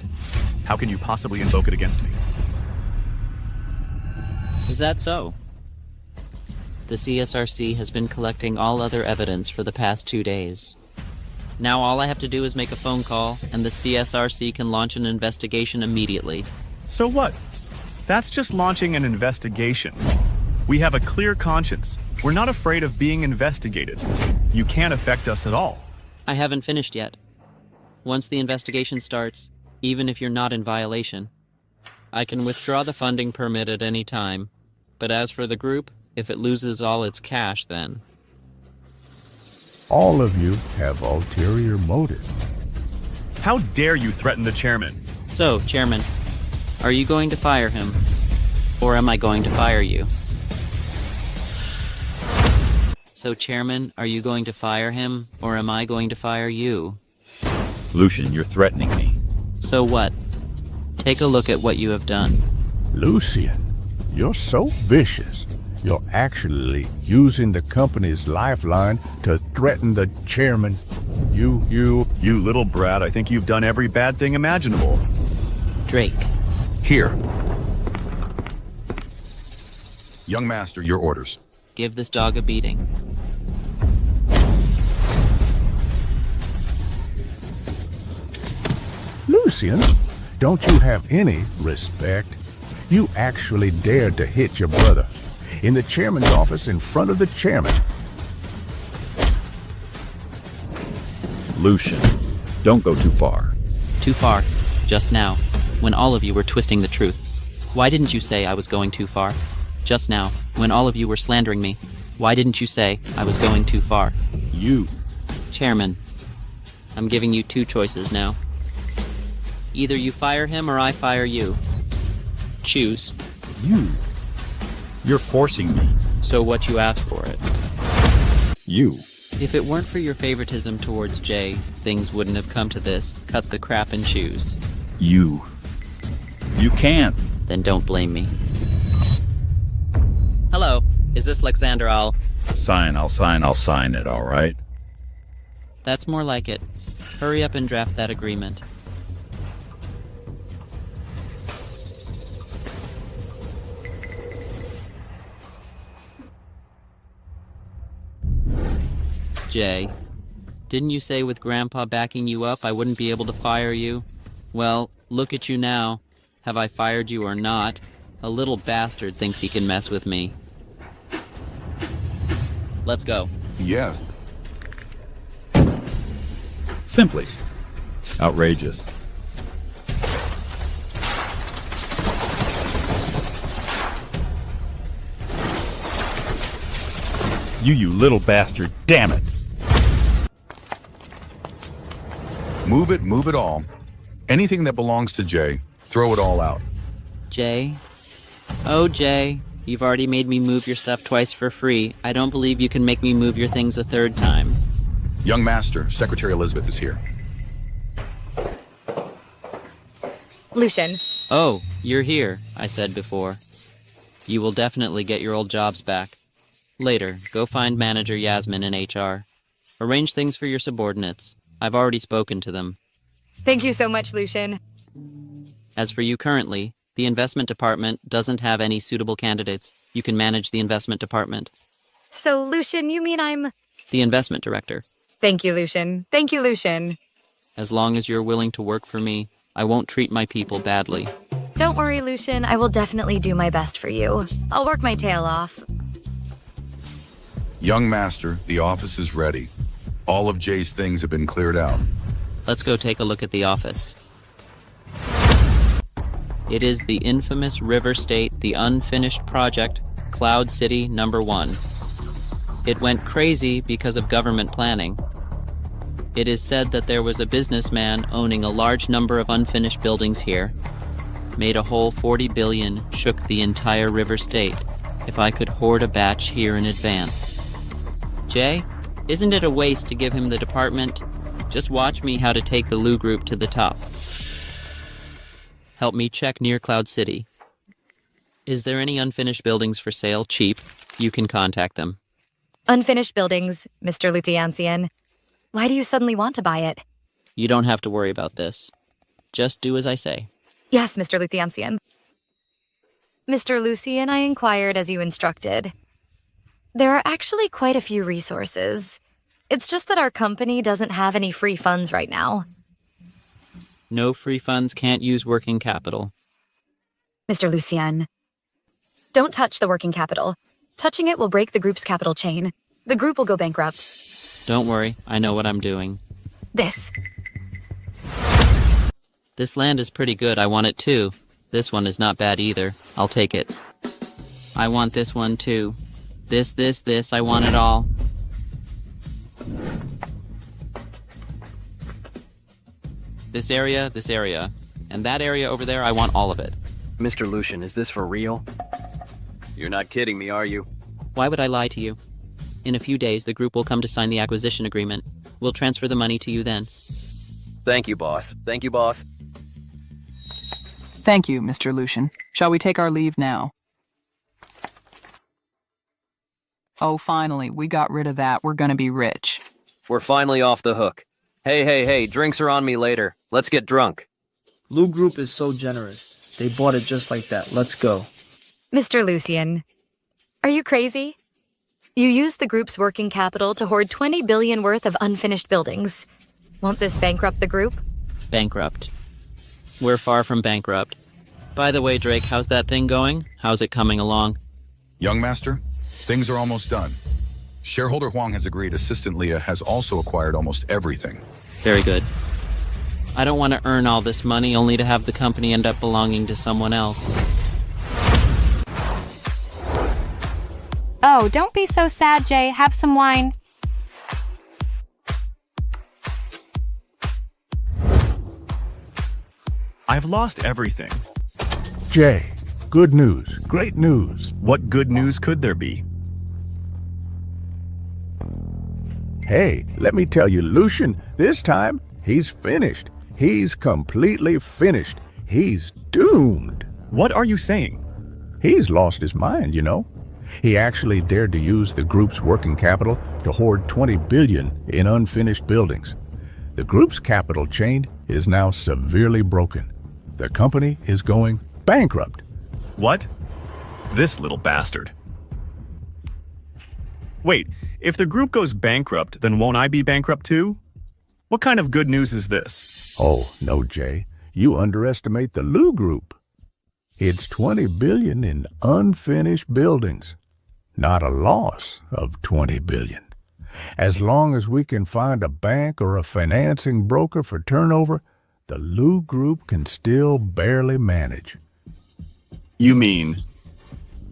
How can you possibly invoke it against me? Is that so? The CSRC has been collecting all other evidence for the past 2 days. Now all I have to do is make a phone call, and the CSRC can launch an investigation immediately. So what? That's just launching an investigation. We have a clear conscience. We're not afraid of being investigated. You can't affect us at all. I haven't finished yet. Once the investigation starts, even if you're not in violation, I can withdraw the funding permit at any time. But as for the group, if it loses all its cash, then... All of you have ulterior motives. How dare you threaten the chairman? So, Chairman, are you going to fire him? Or am I going to fire you? So, Chairman, are you going to fire him? Or am I going to fire you? Lucian, you're threatening me. So what? Take a look at what you have done. Lucian, you're so vicious. You're actually using the company's lifeline to threaten the chairman. You little brat, I think you've done every bad thing imaginable. Drake. Here. Young master, your orders. Give this dog a beating. Lucian, don't you have any respect? You actually dared to hit your brother in the chairman's office in front of the chairman. Lucian, don't go too far. Too far. Just now, when all of you were twisting the truth. Why didn't you say I was going too far? Just now, when all of you were slandering me. Why didn't you say I was going too far? You. Chairman, I'm giving you two choices now. Either you fire him or I fire you. Choose. You. You're forcing me. So what you asked for it. You. If it weren't for your favoritism towards Jay, things wouldn't have come to this. Cut the crap and choose. You. You can't. Then don't blame me. Hello, is this Alexander? I'll sign it, all right? That's more like it. Hurry up and draft that agreement. Jay, didn't you say with Grandpa backing you up I wouldn't be able to fire you? Well, look at you now. Have I fired you or not? A little bastard thinks he can mess with me. Let's go. Yes. Simply. Outrageous. You little bastard, damn it! Move it all. Anything that belongs to Jay, throw it all out. Jay? Oh, Jay, you've already made me move your stuff twice for free. I don't believe you can make me move your things a third time. Young master, Secretary Elizabeth is here. Lucian. Oh, you're here, I said before. You will definitely get your old jobs back. Later, go find Manager Yasmin in HR. Arrange things for your subordinates. I've already spoken to them. Thank you so much, Lucian. As for you currently, the investment department doesn't have any suitable candidates. You can manage the investment department. So, Lucian, you mean I'm... The investment director. Thank you, Lucian. Thank you, Lucian. As long as you're willing to work for me, I won't treat my people badly. Don't worry, Lucian. I will definitely do my best for you. I'll work my tail off. Young master, the office is ready. All of Jay's things have been cleared out. Let's go take a look at the office. It is the infamous River State, the unfinished project, Cloud City number 1. It went crazy because of government planning. It is said that there was a businessman owning a large number of unfinished buildings here. Made a whole 40 billion, shook the entire River State. If I could hoard a batch here in advance. Jay, isn't it a waste to give him the department? Just watch me how to take the Lu Group to the top. Help me check near Cloud City. Is there any unfinished buildings for sale, cheap? You can contact them. Unfinished buildings, Mr. Luthiancian. Why do you suddenly want to buy it? You don't have to worry about this. Just do as I say. Yes, Mr. Luthiancian. Mr. Lucian, I inquired as you instructed. There are actually quite a few resources. It's just that our company doesn't have any free funds right now. No free funds can't use working capital. Mr. Lucien, don't touch the working capital. Touching it will break the group's capital chain. The group will go bankrupt. Don't worry, I know what I'm doing. This. This land is pretty good, I want it too. This one is not bad either. I'll take it. I want this one too. This, I want it all. This area, and that area over there, I want all of it. Mr. Lucian, is this for real? You're not kidding me, are you? Why would I lie to you? In a few days, the group will come to sign the acquisition agreement. We'll transfer the money to you then. Thank you, boss. Thank you, boss. Thank you, Mr. Lucian. Shall we take our leave now? Oh, finally, we got rid of that. We're gonna be rich. We're finally off the hook. Hey, drinks are on me later. Let's get drunk. Lu Group is so generous. They bought it just like that. Let's go. Mr. Lucien, are you crazy? You used the group's working capital to hoard $20 billion worth of unfinished buildings. Won't this bankrupt the group? Bankrupt. We're far from bankrupt. By the way, Drake, how's that thing going? How's it coming along? Young Master, things are almost done. Shareholder Huang has agreed Assistant Leah has also acquired almost everything. Very good. I don't want to earn all this money only to have the company end up belonging to someone else. Oh, don't be so sad, Jay. Have some wine. I've lost everything. Jay, good news, great news. What good news could there be? Hey, let me tell you, Lucian, this time, he's finished. He's completely finished. He's doomed. What are you saying? He's lost his mind, you know. He actually dared to use the group's working capital to hoard $20 billion in unfinished buildings. The group's capital chain is now severely broken. The company is going bankrupt. What? This little bastard. Wait, if the group goes bankrupt, then won't I be bankrupt too? What kind of good news is this? Oh, no, Jay. You underestimate the Lu Group. It's $20 billion in unfinished buildings, not a loss of $20 billion. As long as we can find a bank or a financing broker for turnover, the Lu Group can still barely manage. You mean?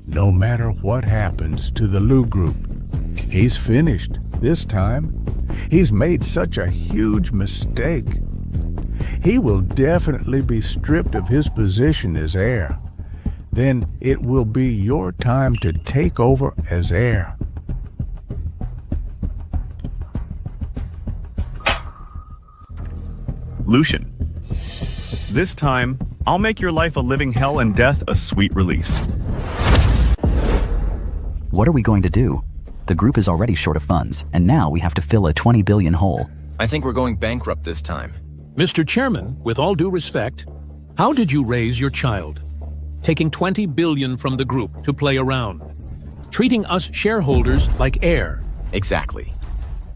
No matter what happens to the Lu Group, he's finished this time. He's made such a huge mistake. He will definitely be stripped of his position as heir. Then it will be your time to take over as heir. Lucian, this time, I'll make your life a living hell and death a sweet release. What are we going to do? The group is already short of funds, and now we have to fill a $20 billion hole. I think we're going bankrupt this time. Mr. Chairman, with all due respect, how did you raise your child? Taking $20 billion from the group to play around. Treating us shareholders like heir. Exactly.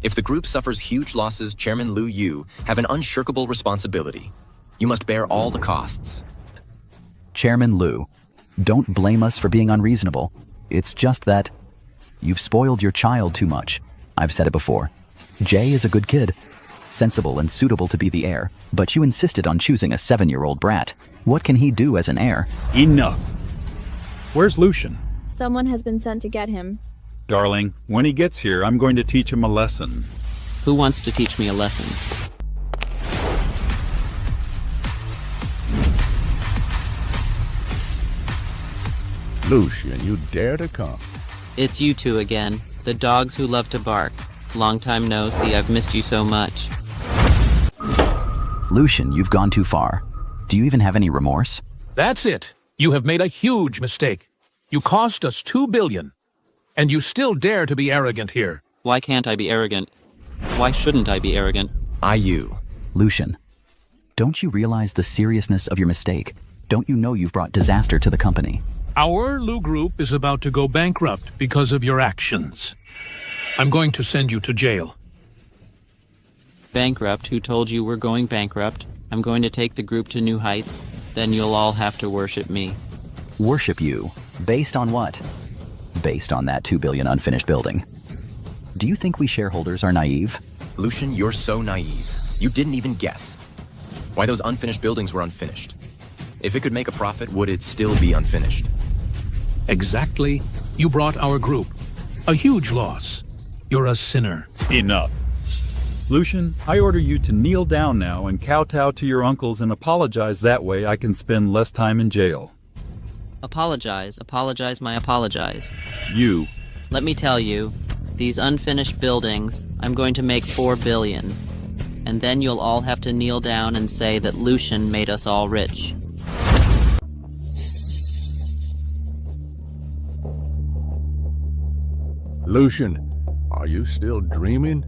If the group suffers huge losses, Chairman Lu Yu have an unshirkable responsibility. You must bear all the costs. Chairman Lu, don't blame us for being unreasonable. It's just that you've spoiled your child too much. I've said it before. Jay is a good kid, sensible and suitable to be the heir, but you insisted on choosing a 7-year-old brat. What can he do as an heir? Enough. Where's Lucian? Someone has been sent to get him. Darling, when he gets here, I'm going to teach him a lesson. Who wants to teach me a lesson? Lucian, you dare to come. It's you two again, the dogs who love to bark. Long time no see, I've missed you so much. Lucian, you've gone too far. Do you even have any remorse? That's it. You have made a huge mistake. You cost us $2 billion. And you still dare to be arrogant here. Why can't I be arrogant? Why shouldn't I be arrogant? Lucian, don't you realize the seriousness of your mistake? Don't you know you've brought disaster to the company? Our Lu Group is about to go bankrupt because of your actions. I'm going to send you to jail. Bankrupt? Who told you we're going bankrupt? I'm going to take the group to new heights. Then you'll all have to worship me. Worship you. Based on what? Based on that 2 billion unfinished building. Do you think we shareholders are naive? Lucian, you're so naive. You didn't even guess why those unfinished buildings were unfinished. If it could make a profit, would it still be unfinished? Exactly. You brought our group a huge loss. You're a sinner. Enough. Lucian, I order you to kneel down now and kowtow to your uncles and apologize. That way I can spend less time in jail. Apologize, my apologize. You. Let me tell you, these unfinished buildings, I'm going to make 4 billion. And then you'll all have to kneel down and say that Lucian made us all rich. Lucian, are you still dreaming?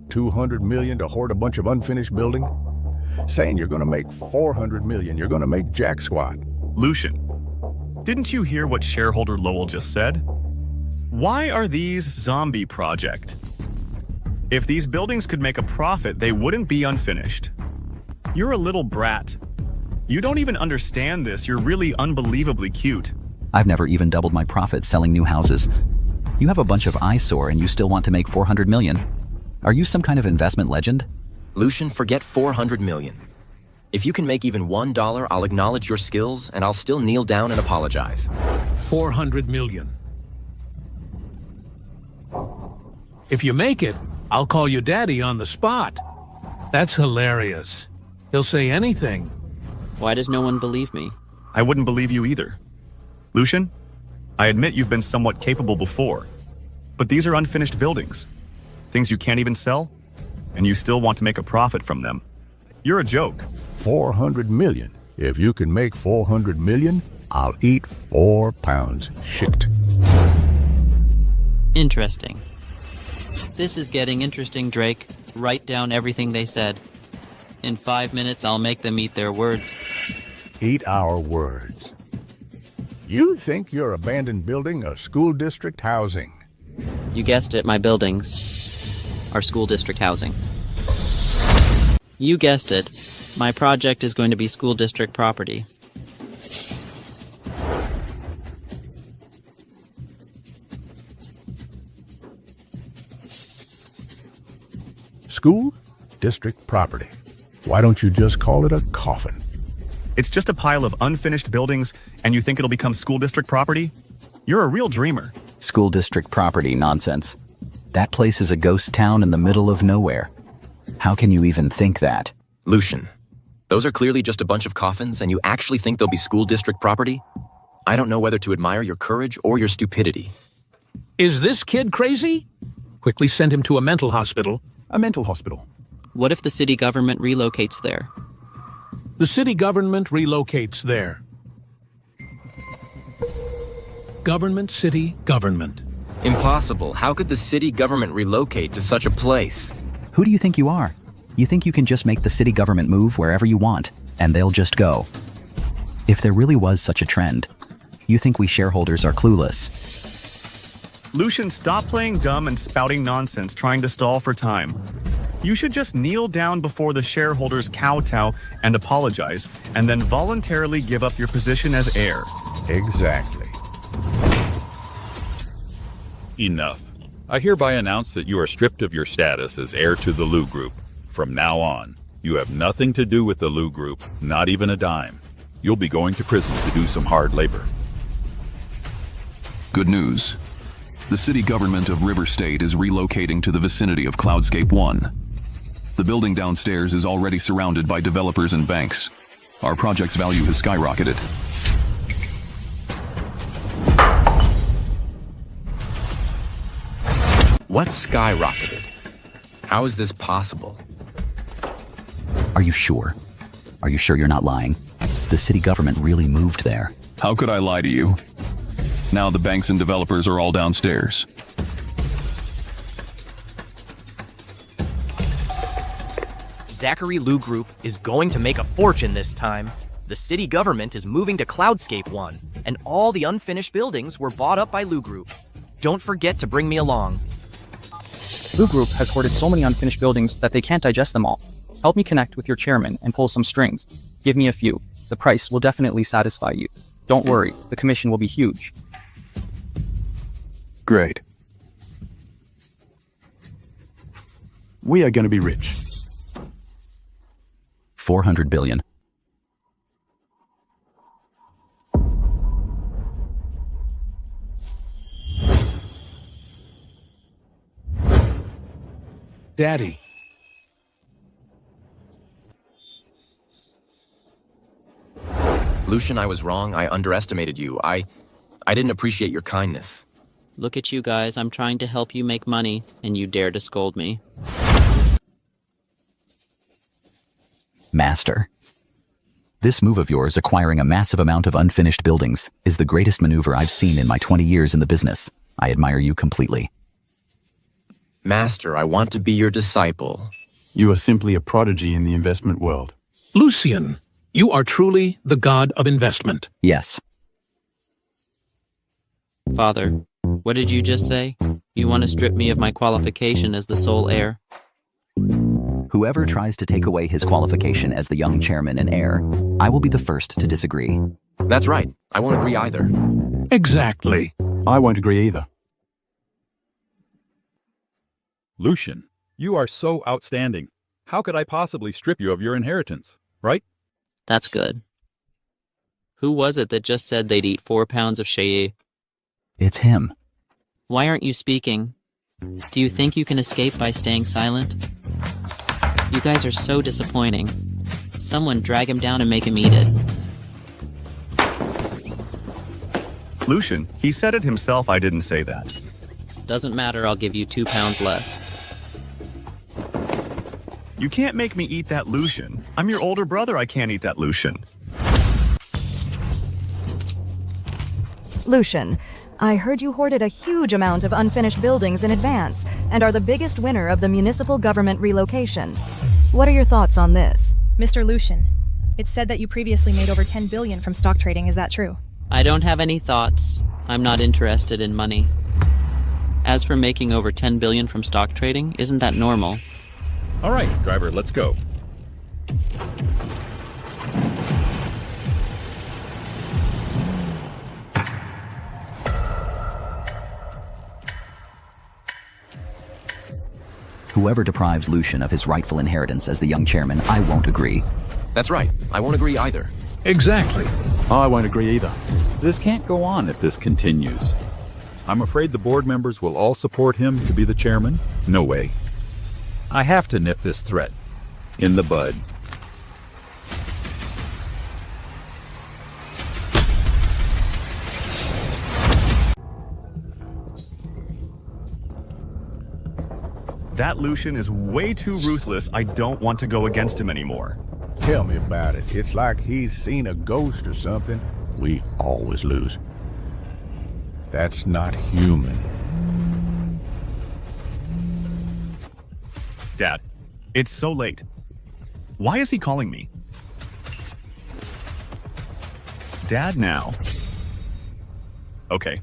200 million to hoard a bunch of unfinished building? Saying you're gonna make 400 million, you're gonna make jack squat. Lucian, didn't you hear what shareholder Lowell just said? Why are these zombie project? If these buildings could make a profit, they wouldn't be unfinished. You're a little brat. You don't even understand this. You're really unbelievably cute. I've never even doubled my profits selling new houses. You have a bunch of eyesore and you still want to make 400 million. Are you some kind of investment legend? Lucian, forget 400 million. If you can make even $1, I'll acknowledge your skills and I'll still kneel down and apologize. 400 million. If you make it, I'll call you daddy on the spot. That's hilarious. He'll say anything. Why does no one believe me? I wouldn't believe you either. Lucian, I admit you've been somewhat capable before, but these are unfinished buildings. Things you can't even sell, and you still want to make a profit from them. You're a joke. 400 million. If you can make 400 million, I'll eat 4 pounds shit. Interesting. This is getting interesting, Drake. Write down everything they said. In 5 minutes, I'll make them eat their words. Eat our words. You think your abandoned building a school district housing? You guessed it, my buildings are school district housing. You guessed it. My project is going to be school district property. School district property. Why don't you just call it a coffin? It's just a pile of unfinished buildings, and you think it'll become school district property? You're a real dreamer. School district property nonsense. That place is a ghost town in the middle of nowhere. How can you even think that? Lucian, those are clearly just a bunch of coffins, and you actually think they'll be school district property? I don't know whether to admire your courage or your stupidity. Is this kid crazy? Quickly send him to a mental hospital. A mental hospital. What if the city government relocates there? The city government relocates there. Government, city, government. Impossible. How could the city government relocate to such a place? Who do you think you are? You think you can just make the city government move wherever you want, and they'll just go. If there really was such a trend, you think we shareholders are clueless. Lucian, stop playing dumb and spouting nonsense trying to stall for time. You should just kneel down before the shareholders kowtow and apologize, and then voluntarily give up your position as heir. Exactly. Enough. I hereby announce that you are stripped of your status as heir to the Lu Group. From now on, you have nothing to do with the Lu Group, not even a dime. You'll be going to prison to do some hard labor. Good news. The city government of River State is relocating to the vicinity of Cloudscape 1. The building downstairs is already surrounded by developers and banks. Our project's value has skyrocketed. What skyrocketed? How is this possible? Are you sure? Are you sure you're not lying? The city government really moved there. How could I lie to you? Now the banks and developers are all downstairs. Zachary Lu Group is going to make a fortune this time. The city government is moving to Cloudscape 1, and all the unfinished buildings were bought up by Lu Group. Don't forget to bring me along. Lu Group has hoarded so many unfinished buildings that they can't digest them all. Help me connect with your chairman and pull some strings. Give me a few. The price will definitely satisfy you. Don't worry, the commission will be huge. Great. We are going to be rich. 400 billion. Daddy. Lucian, I was wrong. I underestimated you. I didn't appreciate your kindness. Look at you guys, I'm trying to help you make money, and you dare to scold me. Master. This move of yours, acquiring a massive amount of unfinished buildings, is the greatest maneuver I've seen in my 20 years in the business. I admire you completely. Master, I want to be your disciple. You are simply a prodigy in the investment world. Lucian, you are truly the god of investment. Yes. Father, what did you just say? You want to strip me of my qualification as the sole heir? Whoever tries to take away his qualification as the young chairman and heir, I will be the first to disagree. That's right. I won't agree either. Exactly. I won't agree either. Lucian, you are so outstanding. How could I possibly strip you of your inheritance, right? That's good. Who was it that just said they'd eat 4 pounds of shayi? It's him. Why aren't you speaking? Do you think you can escape by staying silent? You guys are so disappointing. Someone drag him down and make him eat it. Lucian, he said it himself, I didn't say that. Doesn't matter, I'll give you 2 pounds less. You can't make me eat that, Lucian. I'm your older brother, I can't eat that, Lucian. Lucian, I heard you hoarded a huge amount of unfinished buildings in advance and are the biggest winner of the municipal government relocation. What are your thoughts on this? Mr. Lucian, it's said that you previously made over 10 billion from stock trading, is that true? I don't have any thoughts. I'm not interested in money. As for making over 10 billion from stock trading, isn't that normal? All right, driver, let's go. Whoever deprives Lucian of his rightful inheritance as the young chairman, I won't agree. That's right. I won't agree either. Exactly. I won't agree either. This can't go on if this continues. I'm afraid the board members will all support him to be the chairman. No way. I have to nip this threat in the bud. That Lucian is way too ruthless. I don't want to go against him anymore. Tell me about it. It's like he's seen a ghost or something. We always lose. That's not human. Dad, it's so late. Why is he calling me? Dad now. Okay.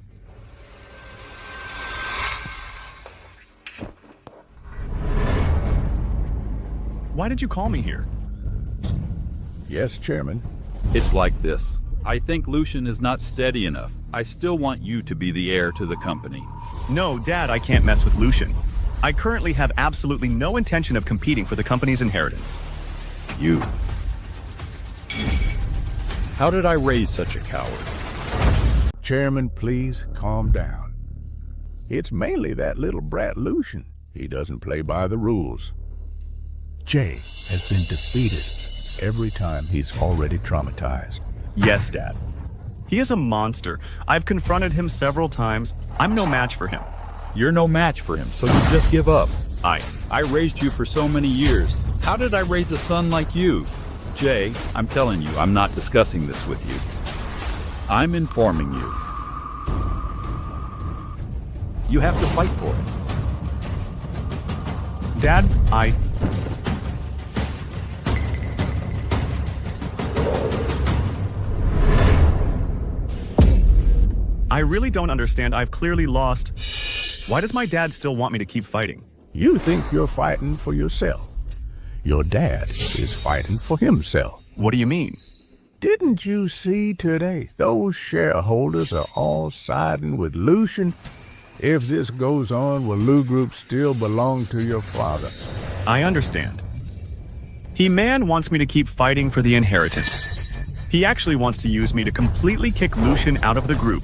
Why did you call me here? Yes, Chairman. It's like this. I think Lucian is not steady enough. I still want you to be the heir to the company. No, Dad, I can't mess with Lucian. I currently have absolutely no intention of competing for the company's inheritance. You. How did I raise such a coward? Chairman, please calm down. It's mainly that little brat Lucian. He doesn't play by the rules. Jay has been defeated every time. He's already traumatized. Yes, Dad. He is a monster. I've confronted him several times. I'm no match for him. You're no match for him, so you just give up. I raised you for so many years. How did I raise a son like you? Jay, I'm telling you, I'm not discussing this with you. I'm informing you. You have to fight for it. Dad, I really don't understand. I've clearly lost. Why does my dad still want me to keep fighting? You think you're fighting for yourself. Your dad is fighting for himself. What do you mean? Didn't you see today? Those shareholders are all siding with Lucian. If this goes on, will Lu Group still belong to your father? I understand. He-Man wants me to keep fighting for the inheritance. He actually wants to use me to completely kick Lucian out of the group,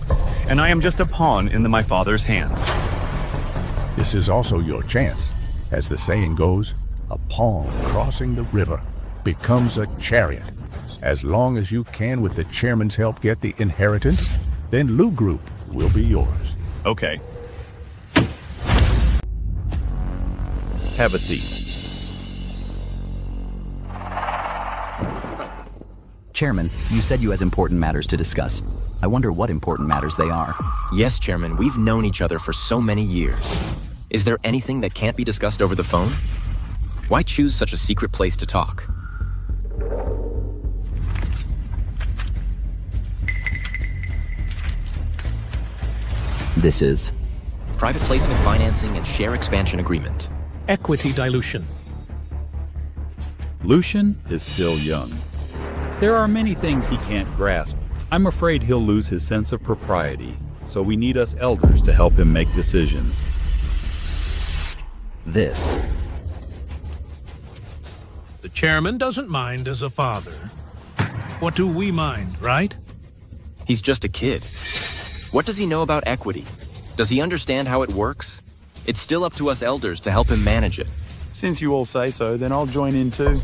and I am just a pawn in my father's hands. This is also your chance. As the saying goes, a pawn crossing the river becomes a chariot. As long as you can, with the chairman's help, get the inheritance, then Lu Group will be yours. Okay. Have a seat. Chairman, you said you has important matters to discuss. I wonder what important matters they are. Yes, Chairman, we've known each other for so many years. Is there anything that can't be discussed over the phone? Why choose such a secret place to talk? This is Private placement financing and share expansion agreement. Equity dilution. Lucian is still young. There are many things he can't grasp. I'm afraid he'll lose his sense of propriety, so we need us elders to help him make decisions. This. The chairman doesn't mind as a father. What do we mind, right? He's just a kid. What does he know about equity? Does he understand how it works? It's still up to us elders to help him manage it. Since you all say so, then I'll join in too.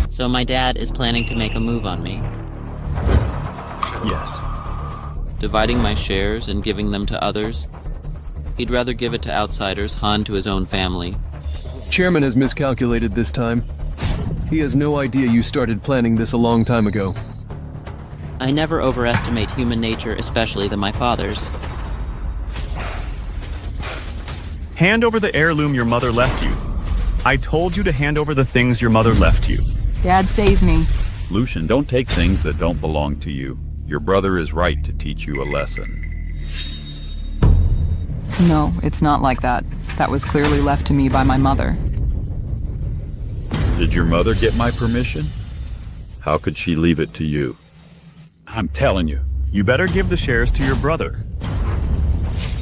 So my dad is planning to make a move on me. Yes. Dividing my shares and giving them to others. He'd rather give it to outsiders, Han to his own family. Chairman has miscalculated this time. He has no idea you started planning this a long time ago. I never overestimate human nature, especially my father's. Hand over the heirloom your mother left you. I told you to hand over the things your mother left you. Dad saved me. Lucian, don't take things that don't belong to you. Your brother is right to teach you a lesson. No, it's not like that. That was clearly left to me by my mother. Did your mother get my permission? How could she leave it to you? I'm telling you. You better give the shares to your brother.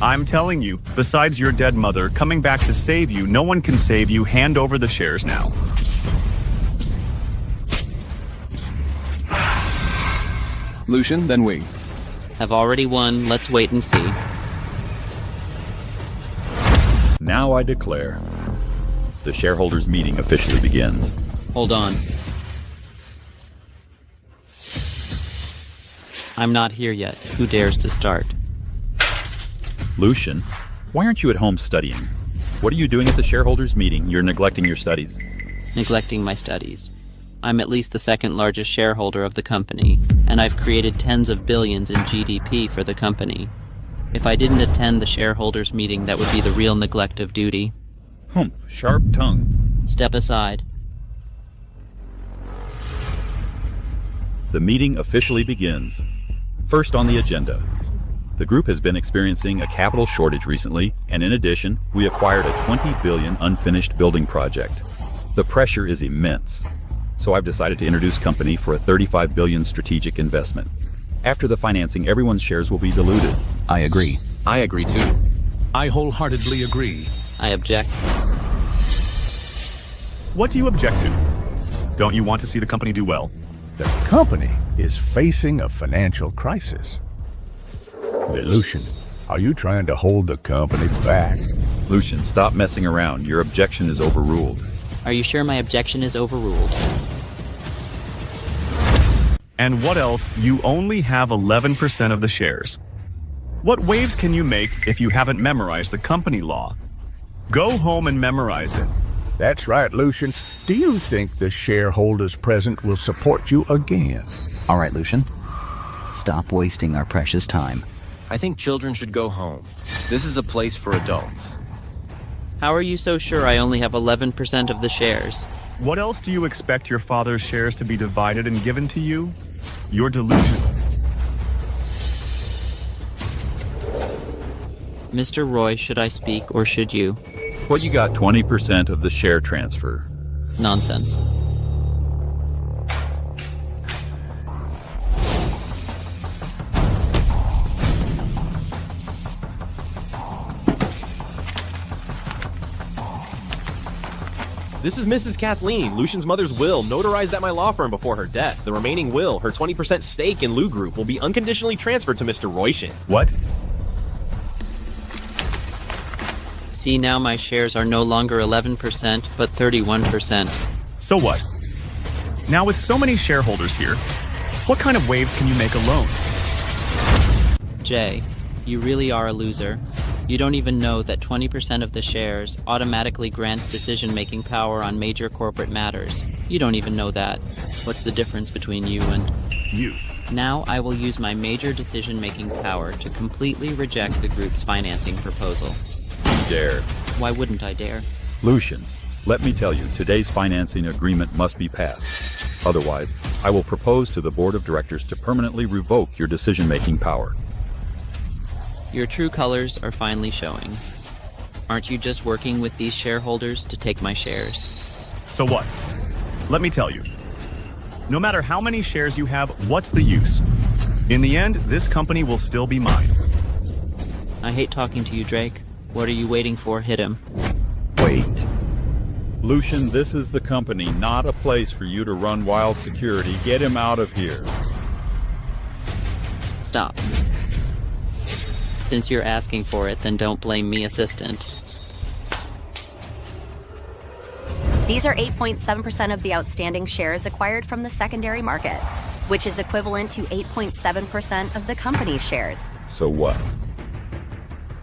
I'm telling you, besides your dead mother coming back to save you, no one can save you. Hand over the shares now. Lucian, then we. Have already won. Let's wait and see. Now I declare, the shareholders' meeting officially begins. Hold on. I'm not here yet. Who dares to start? Lucian, why aren't you at home studying? What are you doing at the shareholders' meeting? You're neglecting your studies. Neglecting my studies. I'm at least the second largest shareholder of the company, and I've created tens of billions in GDP for the company. If I didn't attend the shareholders' meeting, that would be the real neglect of duty. Humph, sharp tongue. Step aside. The meeting officially begins. First on the agenda. The group has been experiencing a capital shortage recently, and in addition, we acquired a $20 billion unfinished building project. The pressure is immense, so I've decided to introduce company for a $35 billion strategic investment. After the financing, everyone's shares will be diluted. I agree. I agree too. I wholeheartedly agree. I object. What do you object to? Don't you want to see the company do well? The company is facing a financial crisis. Lucian, are you trying to hold the company back? Lucian, stop messing around. Your objection is overruled. Are you sure my objection is overruled? And what else? You only have 11% of the shares. What waves can you make if you haven't memorized the company law? Go home and memorize it. That's right, Lucian. Do you think the shareholders present will support you again? All right, Lucian. Stop wasting our precious time. I think children should go home. This is a place for adults. How are you so sure I only have 11% of the shares? What else do you expect your father's shares to be divided and given to you? You're delusional. Mr. Roy, should I speak or should you? What, you got 20% of the share transfer? Nonsense. This is Mrs. Kathleen, Lucian's mother's will, notarized at my law firm before her death. The remaining will, her 20% stake in Lu Group, will be unconditionally transferred to Mr. Royshin. What? See, now my shares are no longer 11%, but 31%. So what? Now with so many shareholders here, what kind of waves can you make alone? Jay, you really are a loser. You don't even know that 20% of the shares automatically grants decision-making power on major corporate matters. You don't even know that. What's the difference between you and... You. Now I will use my major decision-making power to completely reject the group's financing proposal. Dare. Why wouldn't I dare? Lucian, let me tell you, today's financing agreement must be passed. Otherwise, I will propose to the board of directors to permanently revoke your decision-making power. Your true colors are finally showing. Aren't you just working with these shareholders to take my shares? So what? Let me tell you. No matter how many shares you have, what's the use? In the end, this company will still be mine. I hate talking to you, Drake. What are you waiting for? Hit him. Wait. Lucian, this is the company, not a place for you to run wild security. Get him out of here. Stop. Since you're asking for it, then don't blame me, assistant. These are 8.7% of the outstanding shares acquired from the secondary market, which is equivalent to 8.7% of the company's shares. So what?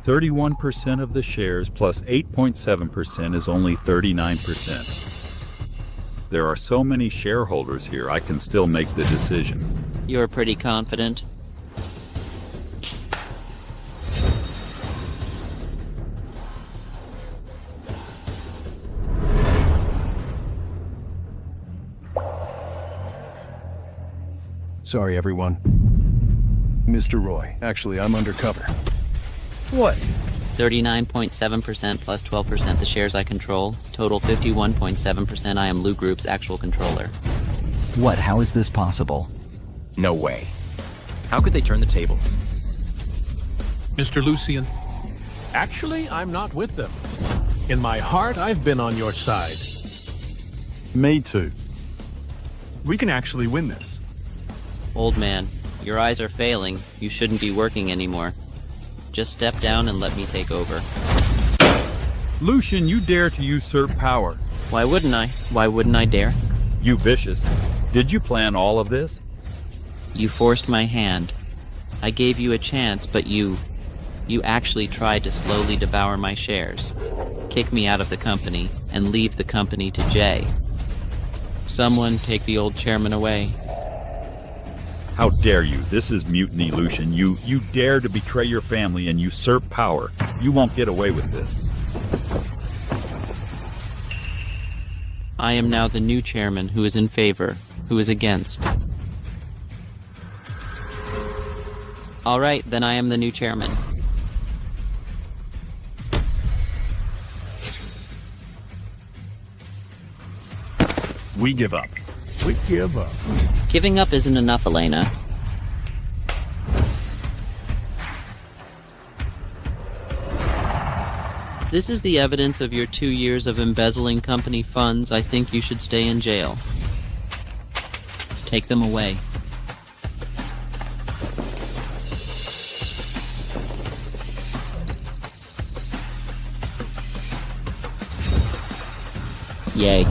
31% of the shares plus 8.7% is only 39%. There are so many shareholders here, I can still make the decision. You're pretty confident. Sorry, everyone. Mr. Roy, actually, I'm undercover. What? 39.7% plus 12% the shares I control. Total 51.7% I am Lu Group's actual controller. What? How is this possible? No way. How could they turn the tables? Mr. Lucian, actually, I'm not with them. In my heart, I've been on your side. Me too. We can actually win this. Old man, your eyes are failing. You shouldn't be working anymore. Just step down and let me take over. Lucian, you dare to usurp power. Why wouldn't I? Why wouldn't I dare? You vicious. Did you plan all of this? You forced my hand. I gave you a chance, but you actually tried to slowly devour my shares. Kick me out of the company and leave the company to Jay. Someone take the old chairman away. How dare you? This is mutiny, Lucian. You dare to betray your family and usurp power. You won't get away with this. I am now the new chairman who is in favor, who is against. All right, then I am the new chairman. We give up. We give up. Giving up isn't enough, Elena. This is the evidence of your 2 years of embezzling company funds. I think you should stay in jail. Take them away. Yay.